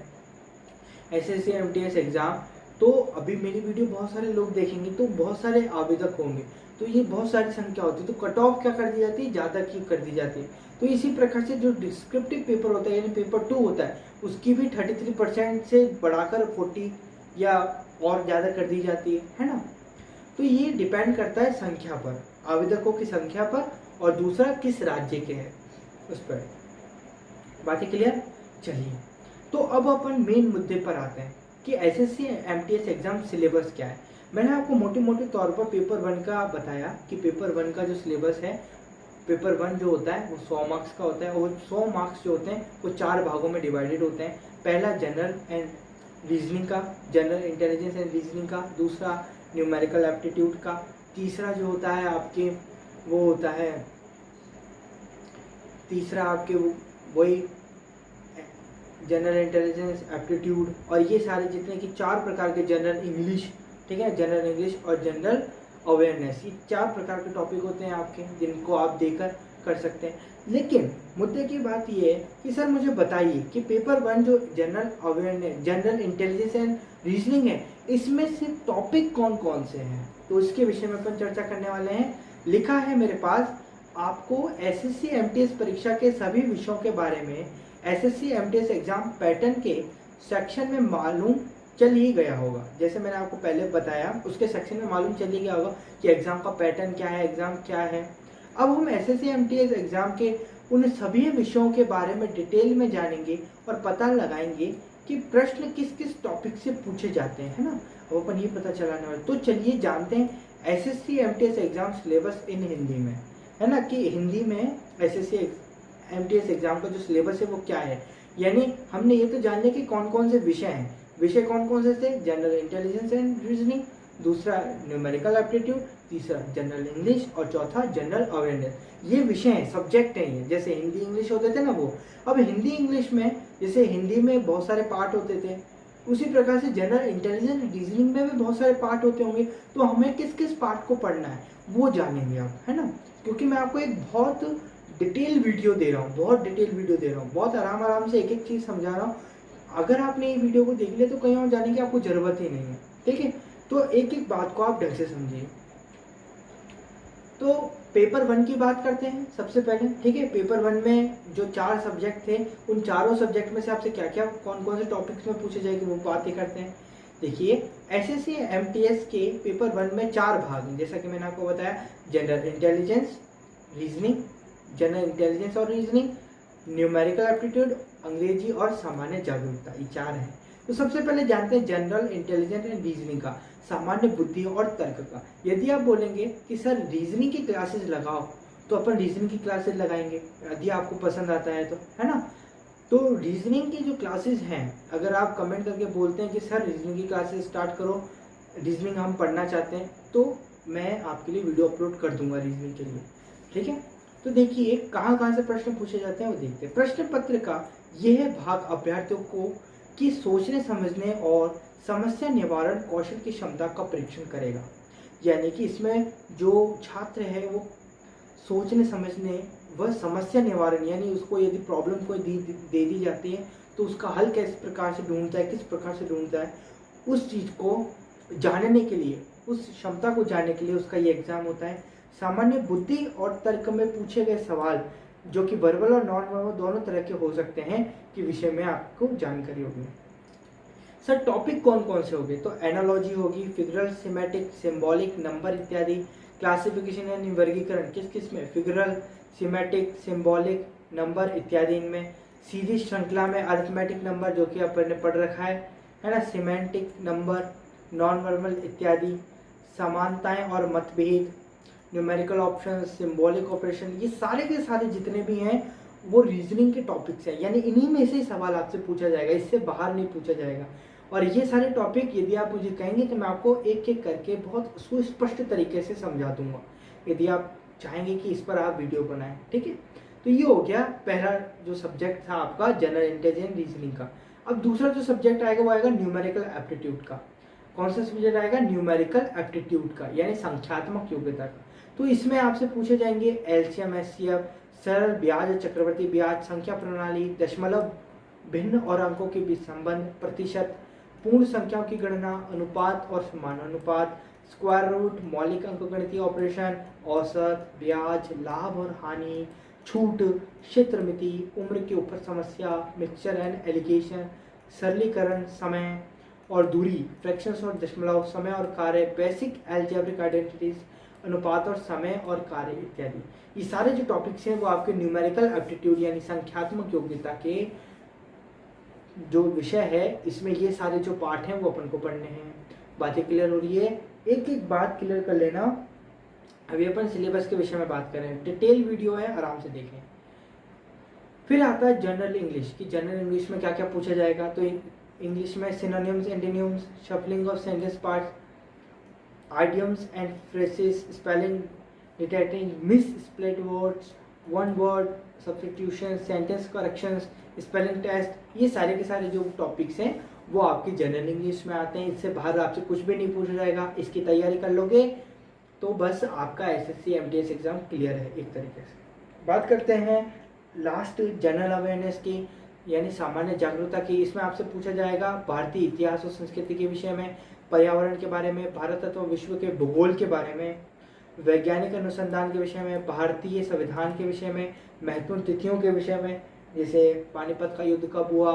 एसएससी एमटीएस एग्जाम, तो अभी मेरी वीडियो बहुत सारे लोग देखेंगे तो बहुत सारे आवेदक होंगे, तो ये बहुत सारी संख्या होती है, तो कट ऑफ क्या कर दी जाती है, ज़्यादा की कर दी जाती है। तो इसी प्रकार से जो डिस्क्रिप्टिव पेपर होता है यानी पेपर 2 होता है, उसकी भी 33% से बढ़ाकर 40 या और ज़्यादा कर दी जाती है ना। तो ये डिपेंड करता है संख्या पर, आवेदकों की संख्या पर, और दूसरा किस राज्य के हैं उस पर। बातें क्लियर? चलिए, तो अब अपन मेन मुद्दे पर आते हैं कि एसएससी एमटीएस एग्जाम सिलेबस क्या है। मैंने आपको मोटे मोटे तौर पर पेपर 1 का बताया कि पेपर 1 का जो सिलेबस है, पेपर 1 जो होता है वो 100 मार्क्स का होता है, और 100 मार्क्स जो होते हैं वो 4 भागों में डिवाइडेड होते हैं। पहला जनरल एंड रीजनिंग का, जनरल इंटेलिजेंस एंड रीजनिंग का, दूसरा न्यूमेरिकल एप्टीट्यूड का, तीसरा जो होता है आपके वो होता है, तीसरा आपके वही जनरल इंटेलिजेंस एप्टीट्यूड, और ये सारे जितने कि 4 प्रकार के, जनरल इंग्लिश, ठीक है, जनरल इंग्लिश और जनरल अवेयरनेस, ये 4 प्रकार के टॉपिक होते हैं आपके, जिनको आप देकर कर सकते हैं। लेकिन मुद्दे की बात ये है कि सर मुझे बताइए कि पेपर 1 जो general awareness, general intelligence and reasoning है, इसमें से टॉपिक कौन कौन से हैं, तो इसके विषय में अपन चर्चा करने वाले हैं। लिखा है मेरे पास, आपको एसएससी एमटीएस परीक्षा के सभी विषयों के बारे में एसएससी एमटीएस एग्जाम पैटर्न के सेक्शन में मालूम चल ही गया होगा। जैसे मैंने आपको पहले बताया, उसके सेक्शन में मालूम चल ही गया होगा कि एग्जाम का पैटर्न क्या है, एग्जाम क्या है। अब हम एसएससी एमटीएस एग्जाम के उन सभी विषयों के बारे में डिटेल में जानेंगे और पता लगाएंगे कि प्रश्न किस किस टॉपिक से पूछे जाते हैं, है ना। अब अपन ये पता चलाने वाले, तो चलिए जानते हैं SSC MTS exam syllabus in Hindi में, है ना, कि हिंदी में एसएससी एमटीएस एग्जाम का जो सिलेबस है वो क्या है। यानी हमने ये तो जान लिया कि कौन कौन से विषय हैं, विषय कौन कौन से थे, जनरल इंटेलिजेंस एंड रीजनिंग, दूसरा न्यूमेरिकल एप्टीट्यूड, तीसरा जनरल इंग्लिश और चौथा जनरल अवेयरनेस। ये विषय हैं, सब्जेक्ट हैं ये, जैसे हिंदी इंग्लिश होते थे ना वो। अब हिंदी इंग्लिश में जैसे हिंदी में बहुत सारे पार्ट होते थे, उसी प्रकार से जनरल इंटेलिजेंस रीजनिंग में भी बहुत सारे पार्ट होते होंगे। तो हमें किस किस पार्ट को पढ़ना है वो जानेंगे आप, है ना, क्योंकि मैं आपको एक बहुत डिटेल वीडियो दे रहा हूँ, बहुत डिटेल वीडियो दे रहा हूँ, बहुत आराम से एक एक चीज़ समझा रहा हूँ। अगर आपने ये वीडियो को देख लिया तो कहीं और जाने की आपको ज़रूरत ही नहीं है, ठीक है। तो एक एक बात को आप ढंग से समझिए। तो पेपर 1 की बात करते हैं सबसे पहले, ठीक है। पेपर 1 में जो 4 सब्जेक्ट थे, उन चारों सब्जेक्ट में से आपसे क्या क्या कौन कौन से टॉपिक्स में पूछे जाएंगे वो बातें करते हैं। देखिए, एसएससी एमटीएस के पेपर 1 में 4 भाग हैं, जैसा कि मैंने आपको बताया, general intelligence, reasoning, general intelligence और रीजनिंग, न्यूमेरिकल एप्टीट्यूड, अंग्रेजी और सामान्य जागरूकता, ये 4 हैं। तो सबसे पहले जानते हैं जनरल इंटेलिजेंस एंड रीजनिंग का, सामान्य बुद्धि और तर्क का। यदि आप बोलेंगे कि सर रीजनिंग की क्लासेस लगाओ, तो अपन रीजनिंग की क्लासेस लगाएंगे, यदि आपको पसंद आता है तो, है ना। तो रीजनिंग की जो क्लासेस हैं, अगर आप कमेंट करके बोलते हैं कि सर रीजनिंग की क्लासेस स्टार्ट करो, रीजनिंग हम पढ़ना चाहते हैं, तो मैं आपके लिए वीडियो अपलोड कर दूंगा रीजनिंग के लिए, ठीक है। तो देखिए कहाँ कहाँ से प्रश्न पूछे जाते हैं वो देखते हैं। प्रश्न पत्र का यह भाग अभ्यर्थियों को की सोचने समझने और समस्या निवारण कौशल की क्षमता का परीक्षण करेगा। यानी कि इसमें जो छात्र है वो सोचने समझने व समस्या निवारण, यानी उसको यदि प्रॉब्लम कोई दे दी जाती है तो उसका हल किस प्रकार से ढूंढता है, किस प्रकार से ढूंढता है, उस चीज़ को जानने के लिए, उस क्षमता को जानने के लिए उसका ये एग्जाम होता है। सामान्य बुद्धि और तर्क में पूछे गए सवाल जो कि वर्बल और नॉन वर्बल दोनों तरह के हो सकते हैं कि विषय में आपको जानकारी होगी। सर टॉपिक कौन कौन से होंगे? तो एनालॉजी होगी, फिगरल, सिमेटिक, सिंबॉलिक, नंबर इत्यादि। क्लासिफिकेशन यानी वर्गीकरण किस किस में? फिगरल, सिमेटिक, सिंबॉलिक, नंबर इत्यादि इनमें। सीधी श्रृंखला में अरिथमेटिक नंबर जो कि अपन ने पढ़ रखा है ना, सिमेंटिक नंबर, नॉन वर्बल इत्यादि। समानताएं और मतभेद, न्यूमेरिकल ऑप्शन, सिंबॉलिक ऑपरेशन, ये सारे के सारे जितने भी हैं वो रीजनिंग के टॉपिक्स हैं, यानी इन्हीं में से ही सवाल आपसे पूछा जाएगा, इससे बाहर नहीं पूछा जाएगा। और ये सारे टॉपिक यदि आप मुझे कहेंगे तो मैं आपको एक एक करके बहुत सुस्पष्ट तरीके से समझा दूंगा, यदि आप चाहेंगे कि इस पर आप वीडियो बनाएं। ठीक है, तो ये हो गया पहला जो सब्जेक्ट था आपका जनरल इंटेलिजेंस रीजनिंग का। अब दूसरा जो सब्जेक्ट आएगा वो आएगा न्यूमेरिकल एप्टीट्यूड का। कौन सा सब्जेक्ट आएगा? न्यूमेरिकल एप्टीट्यूड का, यानी संख्यात्मक योग्यता का। तो इसमें आपसे पूछे जाएंगे एलसीएम, एचसीएफ, सरल ब्याज, चक्रवर्ती ब्याज, संख्या प्रणाली, दशमलव, भिन्न और अंकों के बीच संबंध, प्रतिशत, पूर्ण संख्याओं की गणना, अनुपात और समानुपात, स्क्वायर रूट, मौलिक अंकगणितीय ऑपरेशन, औसत, ब्याज, लाभ और हानि, छूट, क्षेत्रमिति, उम्र के ऊपर समस्या, मिक्सचर एंड एलिगेशन, सरलीकरण, समय और दूरी, फ्रैक्शंस और दशमलव, समय और कार्य, बेसिक अलजेब्रिक आइडेंटिटीज, अनुपात और समय और कार्य इत्यादि। ये सारे जो टॉपिक्स हैं वो आपके न्यूमेरिकल एप्टीट्यूड यानी संख्यात्मक योग्यता के जो विषय है, इसमें ये सारे जो पार्ट हैं वो अपन को पढ़ने हैं। बातें क्लियर हो रही है? एक एक बात क्लियर कर लेना। अभी अपन सिलेबस के विषय में बात कर रहे हैं, डिटेल वीडियो है, आराम से देखें। फिर आता है जनरल इंग्लिश की जनरल इंग्लिश में क्या क्या पूछा जाएगा। तो इंग्लिश में synonyms, antonyms, shuffling of sentence parts, idioms and phrases, spelling, detecting misspelled words, one word substitution, sentence corrections, spelling test, ये सारे के सारे जो टॉपिक्स हैं वो आपकी जनरल इंग्लिश में आते हैं। इससे बाहर आपसे कुछ भी नहीं पूछा जाएगा। इसकी तैयारी कर लोगे तो बस आपका एसएससी एमटीएस एग्जाम क्लियर है एक तरीके से। बात करते हैं लास्ट जनरल अवेयरनेस की, यानी सामान्य जागरूकता की। इसमें आपसे पूछा जाएगा भारतीय इतिहास और संस्कृति के विषय में, पर्यावरण के बारे में, भारत अथवा विश्व के भूगोल के बारे में, वैज्ञानिक अनुसंधान के विषय में, भारतीय संविधान के विषय में, महत्वपूर्ण तिथियों के विषय में, जैसे पानीपत का युद्ध कब हुआ,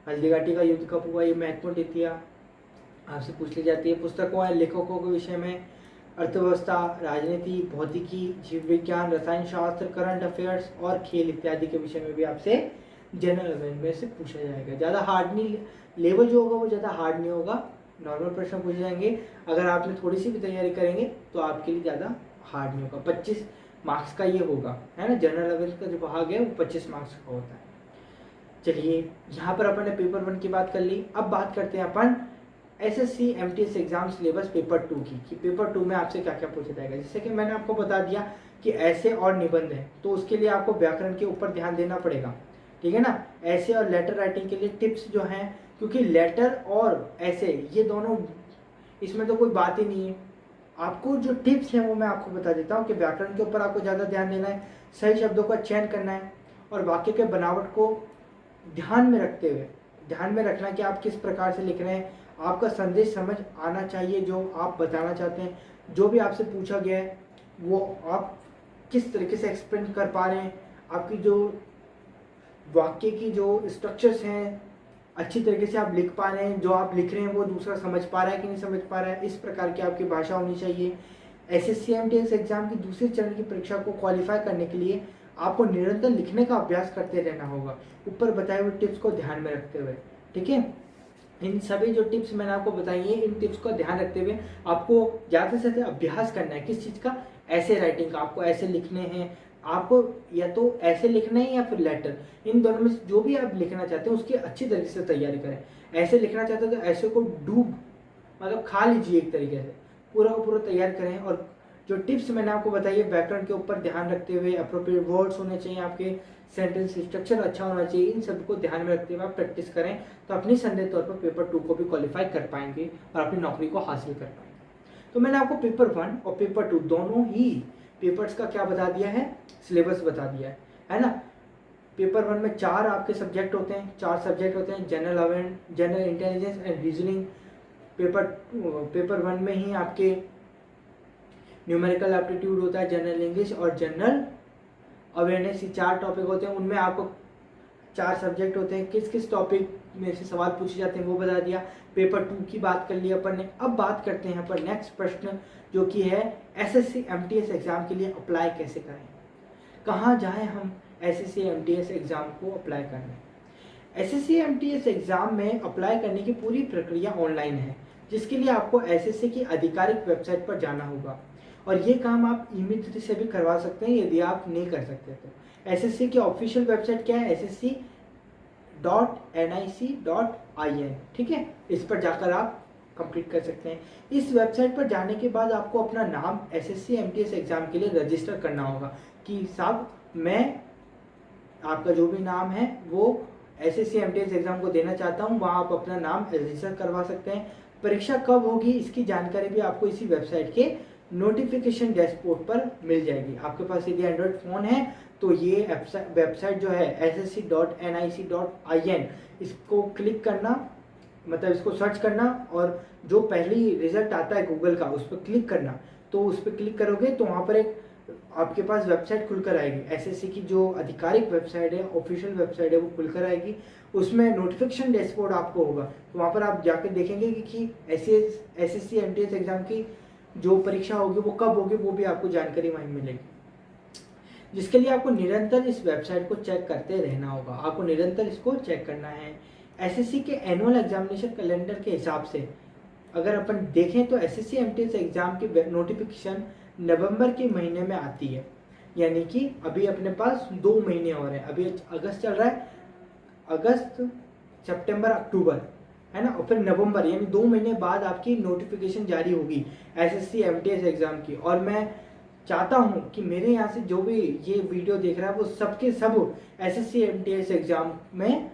हल्दीघाटी का युद्ध कब हुआ, ये महत्वपूर्ण तिथियाँ आपसे पूछ ली जाती है। पुस्तकों या लेखकों के विषय में, अर्थव्यवस्था, राजनीति, भौतिकी, जीव विज्ञान, रसायन शास्त्र, करंट अफेयर्स और खेल इत्यादि के विषय में भी आपसे जनरल अवेयरनेस से पूछा जाएगा। ज़्यादा हार्ड नहीं, लेवल जो होगा वो ज़्यादा हार्ड नहीं होगा, नॉर्मल प्रश्न पूछे जाएंगे। अगर आपने थोड़ी सी भी तैयारी करेंगे तो आपके लिए ज़्यादा हार्ड नहीं होगा। 25 मार्क्स का ये होगा, है ना। जनरल अवेयरनेस का जो भाग है वो 25 मार्क्स का होता है। चलिए यहाँ पर अपन ने पेपर 1 की बात कर ली। अब बात करते हैं अपन SSC MTS exam syllabus paper 2 की, कि पेपर 2 में आपसे क्या क्या पूछा जाएगा। जैसे कि मैंने आपको बता दिया कि ऐसे और निबंध है, तो उसके लिए आपको व्याकरण के ऊपर ध्यान देना पड़ेगा, ठीक है ना। ऐसे और लेटर राइटिंग के लिए टिप्स जो हैं, क्योंकि लेटर और ऐसे ये दोनों, इसमें तो कोई बात ही नहीं है। आपको जो टिप्स हैं वो मैं आपको बता देता हूँ कि व्याकरण के ऊपर आपको ज़्यादा ध्यान देना है, सही शब्दों का चयन करना है और वाक्य के बनावट को ध्यान में रखते हुए ध्यान में रखना कि आप किस प्रकार से लिख रहे हैं। आपका संदेश समझ आना चाहिए जो आप बताना चाहते हैं। जो भी आपसे पूछा गया है वो आप किस तरीके से एक्सप्लेन कर पा रहे हैं, आपकी जो वाक्य की जो स्ट्रक्चर्स हैं अच्छी तरीके से आप लिख पा रहे हैं, जो आप लिख रहे हैं वो दूसरा समझ पा रहा है कि नहीं समझ पा रहा है, इस प्रकार की आपकी भाषा होनी चाहिए। एसएससी एमटीएस एग्जाम की दूसरे चरण की परीक्षा को क्वालिफाई करने के लिए आपको निरंतर लिखने का अभ्यास करते रहना होगा, ऊपर बताए हुए टिप्स को ध्यान में रखते हुए, ठीक है। इन सभी जो टिप्स मैंने आपको बताई है, इन टिप्स को ध्यान रखते हुए आपको ज़्यादा से ज़्यादा अभ्यास करना है। किस चीज़ का? ऐसे राइटिंग का। आपको ऐसे लिखने हैं, आपको या तो ऐसे लिखना है या फिर लेटर, इन दोनों में जो भी आप लिखना चाहते हैं उसकी अच्छी तरीके से तैयारी करें। ऐसे लिखना चाहते हैं तो ऐसे को डूब मतलब खा लीजिए, एक तरीके से पूरा का पूरा तैयार करें। और जो टिप्स मैंने आपको बताई है व्याकरण के ऊपर ध्यान रखते हुए, अप्रोप्रिएट वर्ड्स होने चाहिए आपके, सेंटेंस स्ट्रक्चर अच्छा होना चाहिए, इन सब को ध्यान में रखते हुए आप प्रैक्टिस करें तो अपनी संदेह तौर पर पेपर 2 को भी क्वालिफाई कर पाएंगे और अपनी नौकरी को हासिल कर पाएंगे। तो मैंने आपको पेपर 1 और पेपर 2 दोनों ही पेपर्स का क्या बता दिया है, सिलेबस बता दिया है ना। पेपर 1 में 4 आपके सब्जेक्ट होते हैं, 4 सब्जेक्ट होते हैं, general intelligence and reasoning. Paper 1 में ही आपके न्यूमेरिकल एप्टीट्यूड होता है, जनरल इंग्लिश और जनरल अवेयरनेस, ये 4 टॉपिक होते हैं। उनमें आपको 4 सब्जेक्ट होते हैं, किस किस टॉपिक में से सवाल पूछे जाते हैं वो बता दिया। पेपर 2 की बात कर ली अपन ने। अब बात करते हैं अपन नेक्स्ट प्रश्न जो कि है एसएससी एमटीएस एग्जाम के लिए अप्लाई कैसे करें, कहाँ जाएं हम एसएससी एमटीएस एग्जाम को अप्लाई करने। एसएससी एमटीएस एग्जाम में अप्लाई करने की पूरी प्रक्रिया ऑनलाइन है, जिसके लिए आपको एसएससी की आधिकारिक वेबसाइट पर जाना होगा और ये काम आप ई-मित्र से भी करवा सकते हैं यदि आप नहीं कर सकते तो। एसएससी की ऑफिशियल वेबसाइट क्या है, ssc.nic.in, ठीक है, इस पर जाकर आप कंप्लीट कर सकते हैं। इस वेबसाइट पर जाने के बाद आपको अपना नाम एसएससी एमटीएस एग्जाम के लिए रजिस्टर करना होगा कि साहब मैं, आपका जो भी नाम है वो एसएससी एमटीएस एग्जाम को देना चाहता हूँ, वहाँ आप अपना नाम रजिस्टर करवा सकते हैं। परीक्षा कब होगी इसकी जानकारी भी आपको इसी वेबसाइट के नोटिफिकेशन डैशबोर्ड पर मिल जाएगी। आपके पास यदि एंड्रॉइड फ़ोन है तो ये वेबसाइट जो है ssc.nic.in, इसको क्लिक करना, मतलब इसको सर्च करना और जो पहली रिजल्ट आता है गूगल का उस पर क्लिक करना। तो उस पर क्लिक करोगे तो वहाँ पर एक आपके पास वेबसाइट खुलकर आएगी, एसएससी की जो आधिकारिक वेबसाइट है, ऑफिशियल वेबसाइट है, वो खुलकर आएगी। उसमें नोटिफिकेशन डैशबोर्ड आपको होगा, तो वहाँ पर आप जाकर देखेंगे कि एसएससी एमटीएस एग्जाम की जो परीक्षा होगी वो कब होगी, वो भी आपको जानकारी वहीं मिलेगी। जिसके लिए आपको निरंतर इस वेबसाइट को चेक करते रहना होगा, आपको निरंतर इसको चेक करना है। एसएससी के एनुअल एग्जामिनेशन कैलेंडर के हिसाब से अगर अपन देखें तो एसएससी एमटीएस एग्जाम की नोटिफिकेशन नवंबर के महीने में आती है, यानी कि अभी अपने पास 2 महीने और हैं। अभी अगस्त चल रहा है, अगस्त, सितंबर, अक्टूबर, है ना, और फिर नवंबर, यानी 2 महीने बाद आपकी नोटिफिकेशन जारी होगी एसएससी एमटीएस एग्जाम की। और मैं चाहता हूं कि मेरे यहाँ से जो भी ये वीडियो देख रहा है वो सबके सब एसएससी एमटीएस एग्जाम में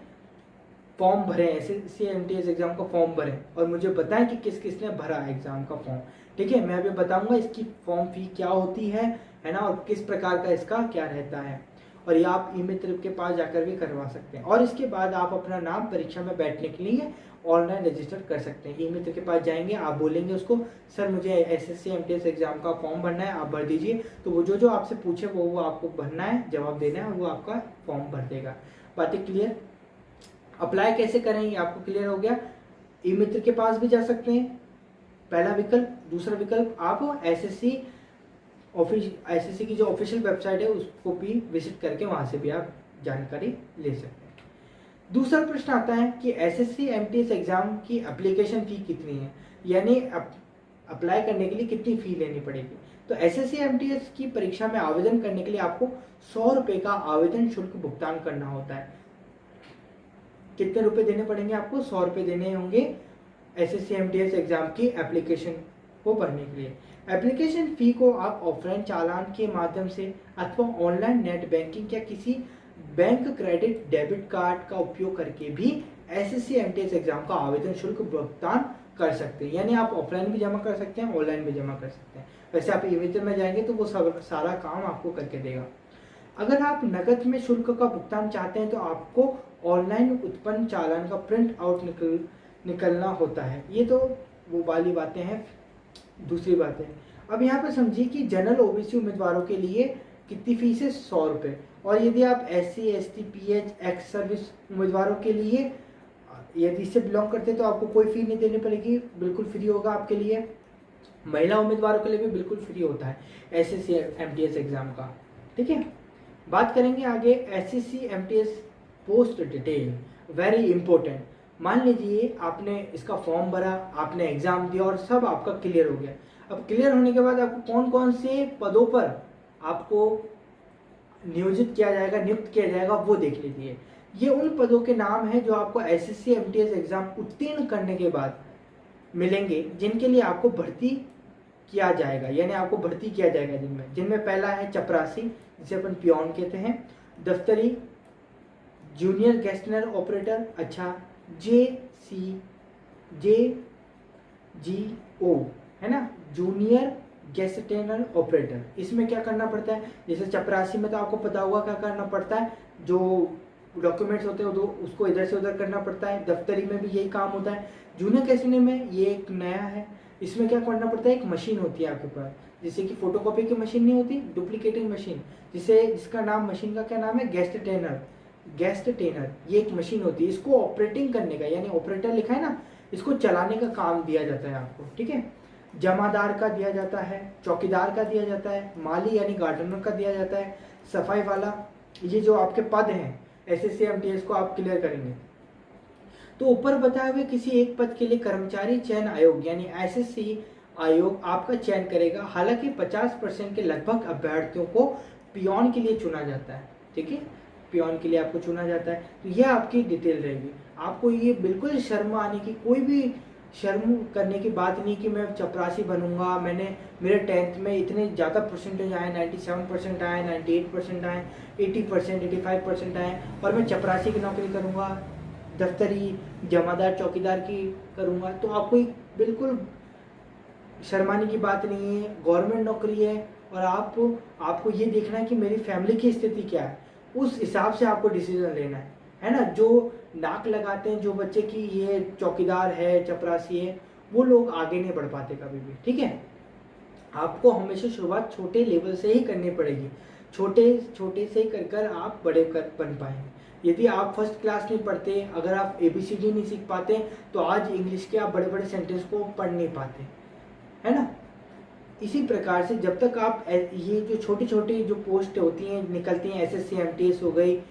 फॉर्म भरें, एसएससी एमटीएस एग्जाम का फॉर्म भरें और मुझे बताएं कि किस किसने भरा एग्जाम का फॉर्म, ठीक है। मैं अभी बताऊंगा इसकी फॉर्म फी क्या होती है ना, और किस प्रकार का इसका क्या रहता है, और ये आप ई-मित्र के पास जाकर भी करवा सकते हैं। और इसके बाद आप अपना नाम परीक्षा में बैठने के लिए ऑनलाइन रजिस्टर कर सकते हैं। ई-मित्र के पास जाएंगे, आप बोलेंगे उसको सर मुझे एसएससी एमटीएस एग्जाम का फॉर्म भरना है, आप भर दीजिए, तो वो जो आपसे पूछे वो आपको भरना है, जवाब देना है और वो आपका फॉर्म भर देगा। बातें क्लियर? अप्लाई कैसे करें ये आपको क्लियर हो गया। ई-मित्र के पास भी जा सकते हैं, पहला विकल्प। दूसरा विकल्प आप एसएससी की जो ऑफिशियल वेबसाइट है उसको भी विजिट करके वहां से भी आप जानकारी ले सकते हैं। दूसरा प्रश्न आता है कि एसएससी एमटीएस एग्जाम की एप्लीकेशन फी कितनी है, यानी अप्लाई करने के लिए कितनी फी लेनी पड़ेगी। तो एसएससी एमटीएस की परीक्षा में आवेदन करने के लिए आपको 100 रुपये का आवेदन शुल्क भुगतान करना होता है। कितने रुपए देने पड़ेंगे आपको? 100 रुपये देने होंगे एसएससी एमटीएस एग्जाम की एप्लीकेशन को भरने के लिए। एप्लीकेशन फी को आप ऑफलाइन चालान के माध्यम से अथवा ऑनलाइन नेट बैंकिंग या किसी बैंक क्रेडिट डेबिट कार्ड का उपयोग करके भी एसएससी एमटीएस एग्जाम का आवेदन शुल्क भुगतान कर सकते हैं। यानी आप ऑफलाइन भी जमा कर सकते हैं, ऑनलाइन भी जमा कर सकते हैं। वैसे आप ई-मित्र में जाएंगे तो वो सारा काम आपको करके देगा। अगर आप नकद में शुल्क का भुगतान चाहते हैं तो आपको ऑनलाइन उत्पन्न चालान का प्रिंट आउट निकलना होता है। ये तो वो वाली बातें हैं। दूसरी बात है, अब यहाँ पे समझिए कि जनरल ओबीसी उम्मीदवारों के लिए कितनी फीस है? 100 रुपये। और यदि आप SC ST PH ex service उम्मीदवारों के लिए, यदि इससे बिलोंग करते हैं तो आपको कोई फी नहीं देनी पड़ेगी, बिल्कुल फ्री होगा आपके लिए। महिला उम्मीदवारों के लिए भी बिल्कुल फ्री होता है SSC MTS एग्जाम का, ठीक है। बात करेंगे आगे SSC MTS post detail, very important. मान लीजिए आपने इसका फॉर्म भरा, आपने एग्जाम दिया और सब आपका क्लियर हो गया। अब क्लियर होने के बाद आपको कौन कौन से पदों पर आपको नियोजित किया जाएगा, नियुक्त किया जाएगा, वो देख लीजिए। ये उन पदों के नाम हैं जो आपको SSC MTS एग्जाम उत्तीर्ण करने के बाद मिलेंगे, जिनके लिए आपको भर्ती किया जाएगा, यानी आपको भर्ती किया जाएगा जिनमें पहला है चपरासी, जिसे अपन पियोन कहते हैं, दफ्तरी, जूनियर गेस्टनर ऑपरेटर, अच्छा JGO है ना, जूनियर गेस्टेनर ऑपरेटर। इसमें क्या करना पड़ता है, जैसे चपरासी में तो आपको पता होगा क्या करना पड़ता है, जो डॉक्यूमेंट्स होते हैं तो उसको इधर से उधर करना पड़ता है, दफ्तरी में भी यही काम होता है। जूनियर गेस्टेनर में ये एक नया है, इसमें क्या करना पड़ता है, एक मशीन होती है आपके पास, जैसे कि फोटोकॉपी की मशीन नहीं होती, डुप्लीकेटिंग मशीन, जिसका नाम, मशीन का क्या नाम है, गेस्ट टेनर। ये एक मशीन होती है, इसको ऑपरेटिंग करने का, यानी ऑपरेटर लिखा है ना, इसको चलाने का काम दिया जाता है आपको, ठीक है। जमादार का दिया जाता है, चौकीदार का दिया जाता है, माली यानी गार्डनर का दिया जाता है, सफाई वाला। ये जो आपके पद हैं SSC MTS को आप क्लियर करेंगे। तो ऊपर बताए हुए किसी एक पद के लिए कर्मचारी चयन आयोग यानी SSC आयोग आपका चयन करेगा। हालांकि 50% के लगभग अभ्यर्थियों को पियोन के लिए चुना जाता है, ठीक है, पियोन के लिए आपको चुना जाता है। तो यह आपकी डिटेल रहेगी। आपको ये बिल्कुल शर्म आने की, कोई भी शर्म करने की बात नहीं कि मैं चपरासी बनूंगा, मेरे 10th में इतने ज़्यादा परसेंटेज आए, 97% आए, 98% आए, 80%, 85% आए, और मैं चपरासी की नौकरी करूंगा, दफ्तरी, जमादार, चौकीदार की करूंगा। तो आपको बिल्कुल शर्माने की बात नहीं है, गवर्नमेंट नौकरी है, और आपको ये देखना है कि मेरी फैमिली की स्थिति क्या है, उस हिसाब से आपको डिसीजन लेना है ना। जो नाक लगाते हैं जो बच्चे की ये चौकीदार है, चपरासी है, वो लोग आगे नहीं बढ़ पाते कभी भी, ठीक है। आपको हमेशा शुरुआत छोटे लेवल से ही करनी पड़ेगी, छोटे से कर आप बड़े बन पाएंगे। यदि आप फर्स्ट क्लास नहीं पढ़ते, अगर आप ABCD नहीं सीख पाते, तो आज इंग्लिश के आप बड़े बड़े सेंटेंस को पढ़ नहीं पाते, है ना। इसी प्रकार से जब तक आप ये जो छोटी छोटी जो पोस्ट होती हैं निकलती हैं, SSC MTS हो गई,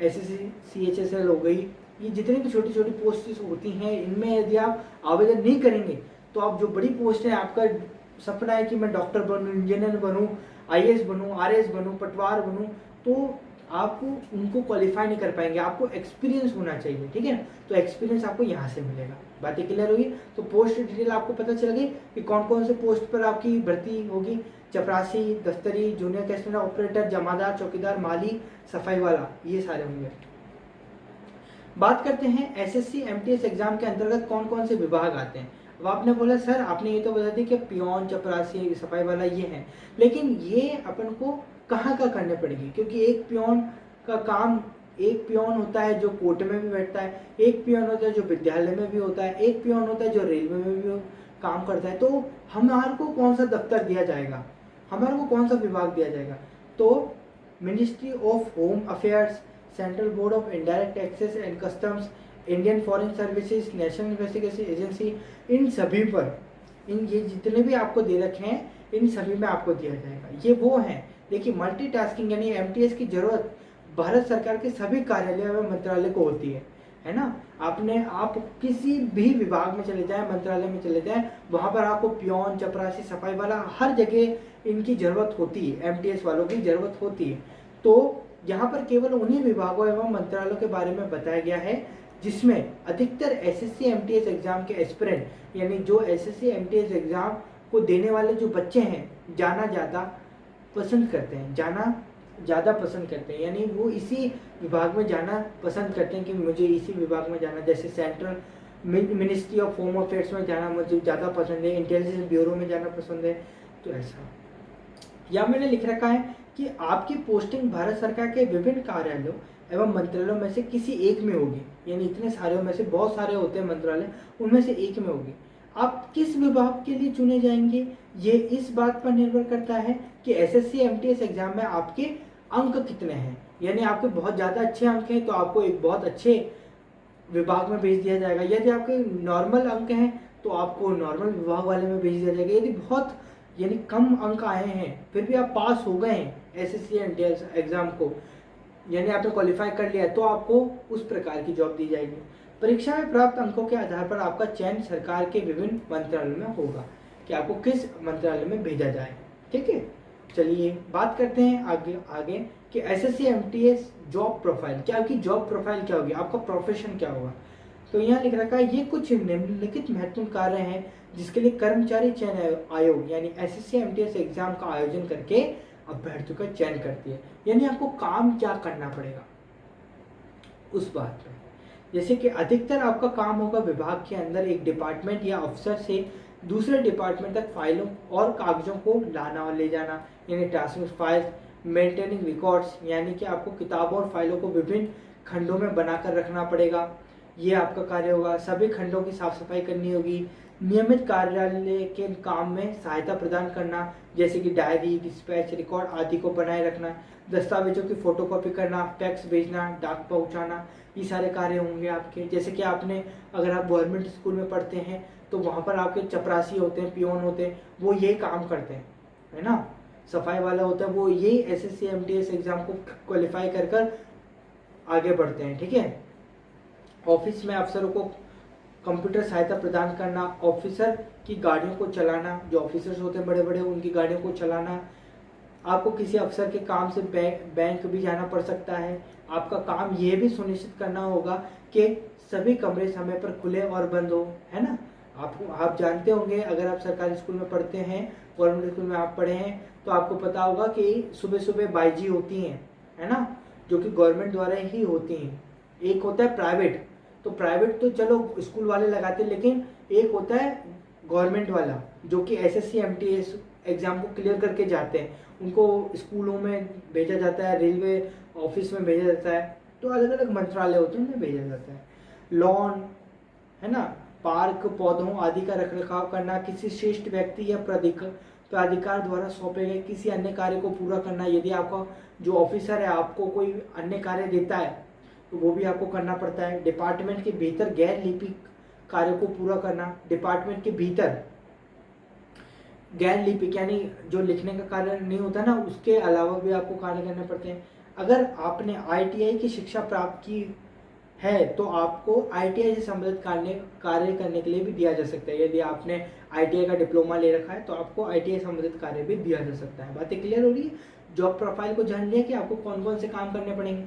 SSC CHSL हो गई, ये जितनी भी छोटी छोटी पोस्ट होती हैं, इनमें यदि आप आवेदन नहीं करेंगे तो आप जो बड़ी पोस्ट है, आपका सपना है कि मैं डॉक्टर बनूं, इंजीनियर बनूं, IAS बनूं, RS बनूं, पटवार बनूं, तो आप उनको क्वालिफाई नहीं कर पाएंगे। आपको एक्सपीरियंस होना चाहिए, ठीक है। तो एक्सपीरियंस आपको यहाँ से मिलेगा। बातें क्लियर होगी। तो पोस्ट डिटेल आपको पता चल गई कि कौन कौन से पोस्ट पर आपकी भर्ती होगी, चपरासी, दफ्तरी, जूनियर गेस्टेनर ऑपरेटर, जमादार, चौकीदार, माली, सफाई वाला, ये सारे होंगे। बात करते हैं SSC MTS एग्जाम के अंतर्गत कौन कौन से विभाग आते हैं। अब आपने बोला सर आपने ये तो बता दी कि पियोन, चपरासी, सफाई वाला ये हैं, लेकिन ये अपन को कहाँ करने पड़ेगी, क्योंकि एक पियोन का काम, एक पियोन होता है जो कोर्ट में भी बैठता है, एक पियोन होता है जो विद्यालय में भी होता है, एक पियोन होता है जो रेलवे में भी काम करता है। तो हमारे को कौन सा दफ्तर दिया जाएगा, हमारे को कौन सा विभाग दिया जाएगा, तो ministry of home affairs, central board of indirect taxes and customs, Indian foreign services, national investigation agency, इन सभी पर, ये जितने भी आपको दे रखे हैं, इन सभी में आपको दिया जाएगा। ये वो हैं, देखिए मल्टीटास्किंग यानी MTS की जरूरत भारत सरकार के सभी कार्यालय व मंत्रालय को होती है ना। आप किसी भी विभाग में चले जाएं, मंत्रालय में चले जाएं, वहां पर आपको पियोन, चपरासी, सफाई वाला, हर जगह इनकी जरूरत होती है, MTS वालों की जरूरत होती है। तो यहाँ पर केवल उन्हीं विभागों एवं मंत्रालयों के बारे में बताया गया है जिसमें अधिकतर SSC MTS एग्जाम के एस्पिरेंट यानी जो SSC MTS एग्जाम को देने वाले जो बच्चे हैं जाना ज़्यादा पसंद करते हैं, यानी वो इसी विभाग में जाना पसंद करते हैं कि मुझे इसी विभाग में जाना, जैसे central ministry of home affairs में जाना मुझे ज़्यादा पसंद है, इंटेलिजेंस ब्यूरो में जाना पसंद है। तो ऐसा या मैंने लिख रखा है कि आपकी पोस्टिंग भारत सरकार के विभिन्न कार्यालयों एवं मंत्रालयों में से किसी एक में होगी, यानी इतने सारे में से बहुत सारे होते हैं मंत्रालय, उनमें से एक में होगी। आप किस विभाग के लिए चुने जाएंगे ये इस बात पर निर्भर करता है कि SSC MTS एग्जाम में आपके अंक कितने हैं, यानी आपके बहुत ज़्यादा अच्छे अंक हैं तो आपको एक बहुत अच्छे विभाग में भेज दिया जाएगा, यदि आपके नॉर्मल अंक हैं तो आपको नॉर्मल विभाग वाले में भेज दिया जाएगा। यदि बहुत यानी कम अंक आए हैं फिर भी आप पास हो गए हैं SSC MTS एग्जाम को, यानी आपने क्वालिफाई कर लिया, तो आपको उस प्रकार की जॉब दी जाएगी। परीक्षा में प्राप्त अंकों के आधार पर आपका चयन सरकार के विभिन्न मंत्रालयों में होगा कि आपको किस मंत्रालय में भेजा जाए, ठीक है। चलिए बात करते हैं आगे कि SSC MTS जॉब प्रोफाइल, क्या आपकी जॉब प्रोफाइल क्या होगी, आपका प्रोफेशन क्या होगा। तो यहाँ लिख रखा है ये कुछ निम्नलिखित महत्वपूर्ण कार्य हैं जिसके लिए कर्मचारी चयन आयोग यानी एसएससी एमटीएस एग्जाम का आयोजन करके अभ्यर्थियों का चयन करती है। यानी आपको काम क्या करना पड़ेगा उस बात में, जैसे कि अधिकतर आपका काम होगा विभाग के अंदर एक डिपार्टमेंट या अफसर से दूसरे डिपार्टमेंट तक फाइलों और कागजों को लाना और ले जाना, यानी ट्रांसमिट फाइल्स, मेंटेनिंग रिकॉर्ड्स, यानी कि आपको किताबों और फाइलों को विभिन्न खंडों में बनाकर रखना पड़ेगा, ये आपका कार्य होगा। सभी खंडों की साफ सफाई करनी होगी। नियमित कार्यालय के काम में सहायता प्रदान करना, जैसे कि डायरी, डिस्पैच, रिकॉर्ड आदि को बनाए रखना, दस्तावेजों की फोटोकॉपी करना, फैक्स भेजना, डाक पहुंचाना, ये सारे कार्य होंगे आपके। जैसे कि आपने अगर आप गवर्नमेंट स्कूल में पढ़ते हैं तो वहाँ पर आपके चपरासी होते हैं, पियोन होते हैं, वो ये काम करते हैं, है ना। सफाई वाला होता है, वो ये एसएससी एमटीएस एग्जाम को क्वालिफाई कर आगे बढ़ते हैं, ठीक है। ऑफिस में अफसरों को कंप्यूटर सहायता प्रदान करना, ऑफिसर की गाड़ियों को चलाना, जो ऑफिसर्स होते हैं बड़े बड़े उनकी गाड़ियों को चलाना। आपको किसी अफसर के काम से बैंक भी जाना पड़ सकता है। आपका काम ये भी सुनिश्चित करना होगा कि सभी कमरे समय पर खुले और बंद हो, है ना। आप जानते होंगे, अगर आप सरकारी स्कूल में पढ़ते हैं, गवर्नमेंट स्कूल में आप पढ़े हैं, तो आपको पता होगा कि सुबह सुबह बाईजी होती हैं, है ना, जो कि गवर्नमेंट द्वारा ही होती हैं। एक होता है प्राइवेट, तो प्राइवेट तो चलो स्कूल वाले लगाते हैं, लेकिन एक होता है गवर्नमेंट वाला जो कि एसएससी एमटीएस एग्जाम को क्लियर करके जाते हैं। उनको स्कूलों में भेजा जाता है, रेलवे ऑफिस में भेजा जाता है, तो अलग अलग मंत्रालय होते हैं उनमें भेजा जाता है। लॉन, है ना, पार्क, पौधों आदि का रखरखाव करना, किसी श्रेष्ठ व्यक्ति या प्राधिकार द्वारा सौंपे गए किसी अन्य कार्य को पूरा करना। यदि आपका जो ऑफिसर है आपको कोई अन्य कार्य देता है तो वो भी आपको करना पड़ता है। डिपार्टमेंट के भीतर गैर लिपिक कार्य को पूरा करना, डिपार्टमेंट के भीतर गैर लिपिक यानी जो लिखने का कार्य नहीं होता ना, उसके अलावा भी आपको कार्य करने पड़ते हैं। अगर आपने आईटीआई की शिक्षा प्राप्त की है तो आपको आईटीआई से संबंधित कार्य करने के लिए भी दिया जा सकता है। यदि आपने आईटीआई का डिप्लोमा ले रखा है तो आपको आईटीआई संबंधित कार्य भी दिया जा सकता है। बातें क्लियर हो रही है। जॉब प्रोफाइल को जान लिया कि आपको कौन कौन से काम करने पड़ेंगे,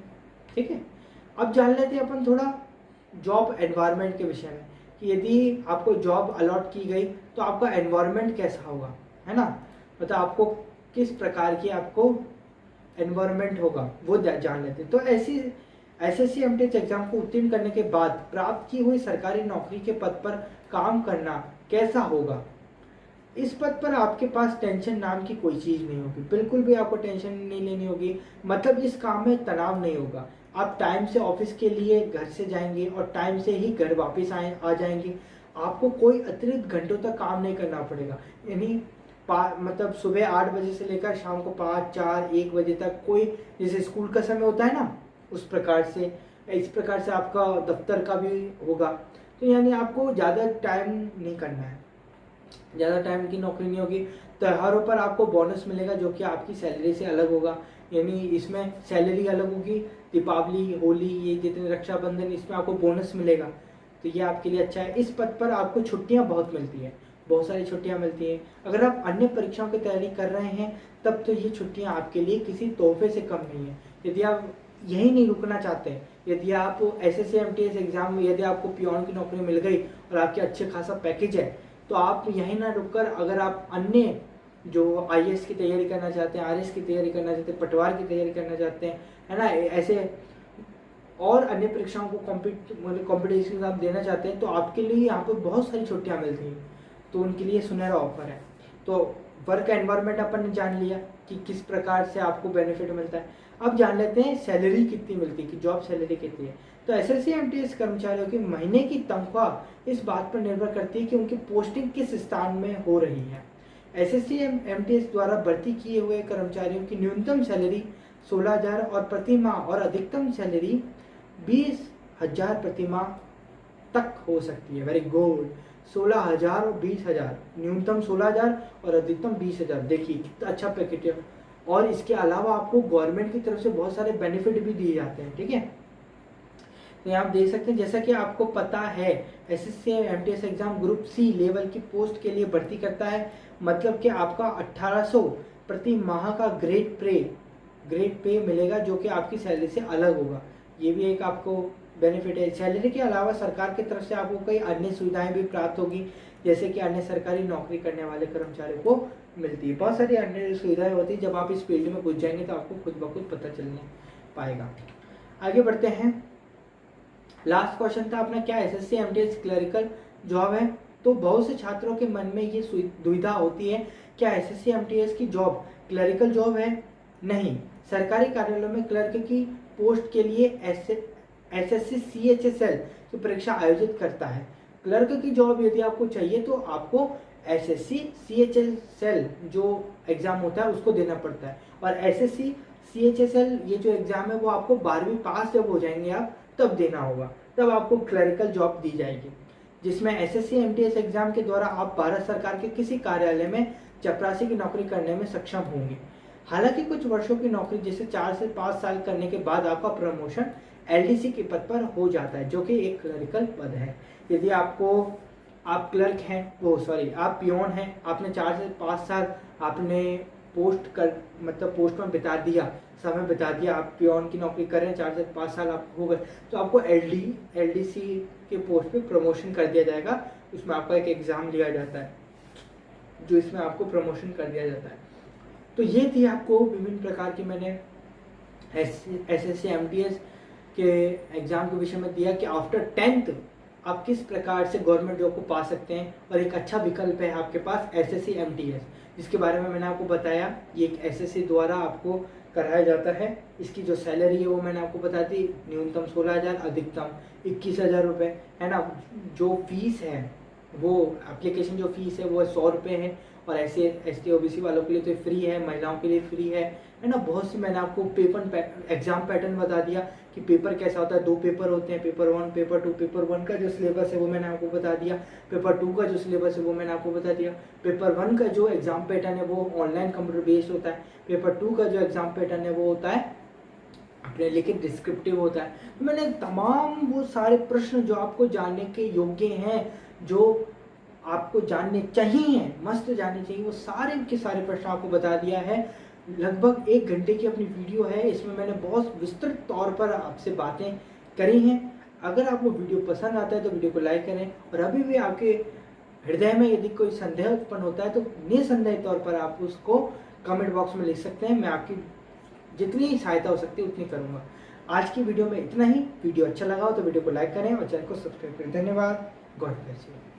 ठीक है। अब जान लेते हैं अपन थोड़ा जॉब एनवायरनमेंट के विषय में, कि यदि आपको जॉब अलॉट की गई तो आपका एनवायरनमेंट कैसा होगा, है ना, मतलब आपको किस प्रकार की आपको एनवायरनमेंट होगा वो जान लेते हैं। तो ऐसी एसएससी एमटीएस एग्जाम को उत्तीर्ण करने के बाद प्राप्त की हुई सरकारी नौकरी के पद पर काम करना कैसा होगा। इस पद पर आपके पास टेंशन नाम की कोई चीज नहीं होगी, बिल्कुल भी आपको टेंशन नहीं लेनी होगी। मतलब इस काम में तनाव नहीं होगा। आप टाइम से ऑफिस के लिए घर से जाएंगे और टाइम से ही घर वापस आ जाएंगे। आपको कोई अतिरिक्त घंटों तक काम नहीं करना पड़ेगा। यानी मतलब सुबह 8 बजे से लेकर शाम को 5, 4, 1 बजे तक, कोई जैसे स्कूल का समय होता है ना, उस प्रकार से इस प्रकार से आपका दफ्तर का भी होगा। तो यानी आपको ज़्यादा टाइम नहीं करना है, ज़्यादा टाइम की नौकरी नहीं होगी। त्योहारों पर आपको बोनस मिलेगा जो कि आपकी सैलरी से अलग होगा, यानी इसमें सैलरी अलग होगी। दीपावली, होली, ये जितने रक्षाबंधन, इसमें आपको बोनस मिलेगा, तो ये आपके लिए अच्छा है। इस पद पर आपको छुट्टियां बहुत मिलती हैं, बहुत सारी छुट्टियां मिलती हैं। अगर आप अन्य परीक्षाओं की तैयारी कर रहे हैं तब तो ये छुट्टियां आपके लिए किसी तोहफे से कम नहीं है। यदि आप यही नहीं रुकना चाहते हैं, यदि आप एसएससी एमटीएस एग्जाम में यदि आपको पियोन की नौकरी मिल गई और आपके अच्छे खासा पैकेज है, तो आप यहीं ना रुककर अगर आप अन्य जो आईएएस की तैयारी करना चाहते हैं, आरएस की तैयारी करना चाहते हैं, पटवार की तैयारी करना चाहते हैं, है ना, ऐसे और अन्य परीक्षाओं को कॉम्पिटिशन आप देना चाहते हैं, तो आपके लिए यहाँ पर बहुत सारी छुट्टियाँ मिलती हैं, तो उनके लिए सुनहरा ऑफर है। तो वर्क एनवायरनमेंट अपन ने जान लिया कि किस प्रकार से आपको बेनिफिट मिलता है। अब जान लेते हैं सैलरी कितनी मिलती है, कि जॉब सैलरी कितनी है। तो एसएससी एमटीएस कर्मचारियों की महीने की तनख्वाह इस बात पर निर्भर करती है कि उनकी पोस्टिंग किस स्थान में हो रही है। एसएससी एमटीएस द्वारा भर्ती किए हुए कर्मचारियों की न्यूनतम सैलरी 16,000 और प्रति माह और अधिकतम सैलरी 20,000 प्रति माह तक हो सकती है। वेरी गुड, 16,000 और 20,000, न्यूनतम 16,000 और अधिकतम 20,000। देखिए कितना अच्छा पैकेज है। और इसके अलावा आपको गवर्नमेंट की तरफ से बहुत सारे बेनिफिट भी दिए जाते हैं, ठीक है। तो यहाँ आप देख सकते हैं, जैसा कि आपको पता है SSC MTS exam group C level की पोस्ट के लिए भर्ती करता है। मतलब कि आपका 1800 प्रति माह का ग्रेड पे मिलेगा, जो कि आपकी सैलरी से अलग होगा। ये भी एक आपको बेनिफिट है। सैलरी के अलावा सरकार की तरफ से आपको कई अन्य सुविधाएं भी प्राप्त होगी, जैसे कि अन्य सरकारी नौकरी करने वाले कर्मचारियों को मिलती है। बहुत सारी अन्य सुविधाएं होती है, जब आप इस फील्ड में घुस जाएंगे तो आपको खुद ब खुद पता चलने पाएगा। आगे बढ़ते हैं। लास्ट क्वेश्चन था अपना, क्या एसएससी एमटीएस क्लरिकल जॉब है? तो बहुत से छात्रों के मन में ये दुविधा होती है, क्या एसएससी एमटीएस की जॉब क्लरिकल जॉब है? नहीं, सरकारी कार्यालयों में क्लर्क की पोस्ट के लिए एसएससी सीएचएसएल की परीक्षा आयोजित करता है। क्लर्क की जॉब यदि आपको चाहिए तो आपको एसएससी सीएचएसएल जो एग्जाम होता है उसको देना पड़ता है, और एसएससी सीएचएसएल ये जो एग्जाम है वो आपको 12वीं पास जब हो जाएंगे आप तब देना होगा, तब आपको क्लरिकल जॉब दी जाएगी, जिसमें एसएससी एमटीएस एग्जाम के द्वारा आप भारत सरकार के किसी कार्यालय में चपरासी की नौकरी करने में सक्षम होंगे। हालांकि कुछ वर्षों की नौकरी जैसे 4 से 5 साल करने के बाद आपका प्रमोशन एलडीसी के पद पर हो जाता है, जो कि एक क्लरिकल पद है। यदि आप क्लर्क हैं, आप पियोन हैं, आपने 4 से 5 साल आपने पोस्ट में बिता दिया, समय बिता दिया, आप पियोन की नौकरी कर रहे हैं, 4 से 5 साल आप हो गए, तो आपको एलडीसी के पोस्ट पे प्रमोशन कर दिया जाएगा। उसमें आपका एक एग्ज़ाम लिया जाता है जो इसमें आपको प्रमोशन कर दिया जाता है। तो ये थी आपको विभिन्न प्रकार की मैंने एसएससी एमटीएस के एग्ज़ाम के विषय में दिया कि आफ्टर 10th आप किस प्रकार से गवर्नमेंट जॉब को पा सकते हैं, और एक अच्छा विकल्प है आपके पास एसएससी एमटीएस, जिसके बारे में मैंने आपको बताया। ये एक एसएससी द्वारा आपको कराया जाता है। इसकी जो सैलरी है वो मैंने आपको बता दी, न्यूनतम 16,000, अधिकतम 21,000 रुपये है ना। जो फीस है वो एप्लीकेशन जो फीस है वो 100 रुपये है, और ऐसे एसटी ओबीसी वालों के लिए तो फ्री है, महिलाओं के लिए फ्री है ना। बहुत सी मैंने आपको एग्जाम पैटर्न बता दिया कि पेपर कैसा होता है। 2 पेपर होते हैं, पेपर 1 पेपर 2। पेपर 1 का जो सिलेबस है वो मैंने आपको बता दिया, पेपर 2 का जो सिलेबस है वो मैंने आपको बता दिया। पेपर 1 का जो एग्जाम पैटर्न है वो ऑनलाइन कंप्यूटर बेस्ड होता है, पेपर 2 का जो एग्जाम पैटर्न है वो होता है अपने लिखित डिस्क्रिप्टिव होता है। तो मैंने तमाम वो सारे प्रश्न जो आपको जानने के योग्य हैं, जो आपको जानने चाहिए, मस्त जानने चाहिए, वो सारे के सारे प्रश्न आपको बता दिया है। लगभग 1 घंटे की अपनी वीडियो है, इसमें मैंने बहुत विस्तृत तौर पर आपसे बातें करी हैं। अगर आपको वीडियो पसंद आता है तो वीडियो को लाइक करें, और अभी भी आपके हृदय में यदि कोई संदेह उत्पन्न होता है तो निसंदेह तौर पर आप उसको कमेंट बॉक्स में लिख सकते हैं। मैं आपकी जितनी सहायता हो सकती है उतनी करूँगा। आज की वीडियो में इतना ही। वीडियो अच्छा लगा हो तो वीडियो को लाइक करें और चैनल को सब्सक्राइब करें। धन्यवाद। God bless you.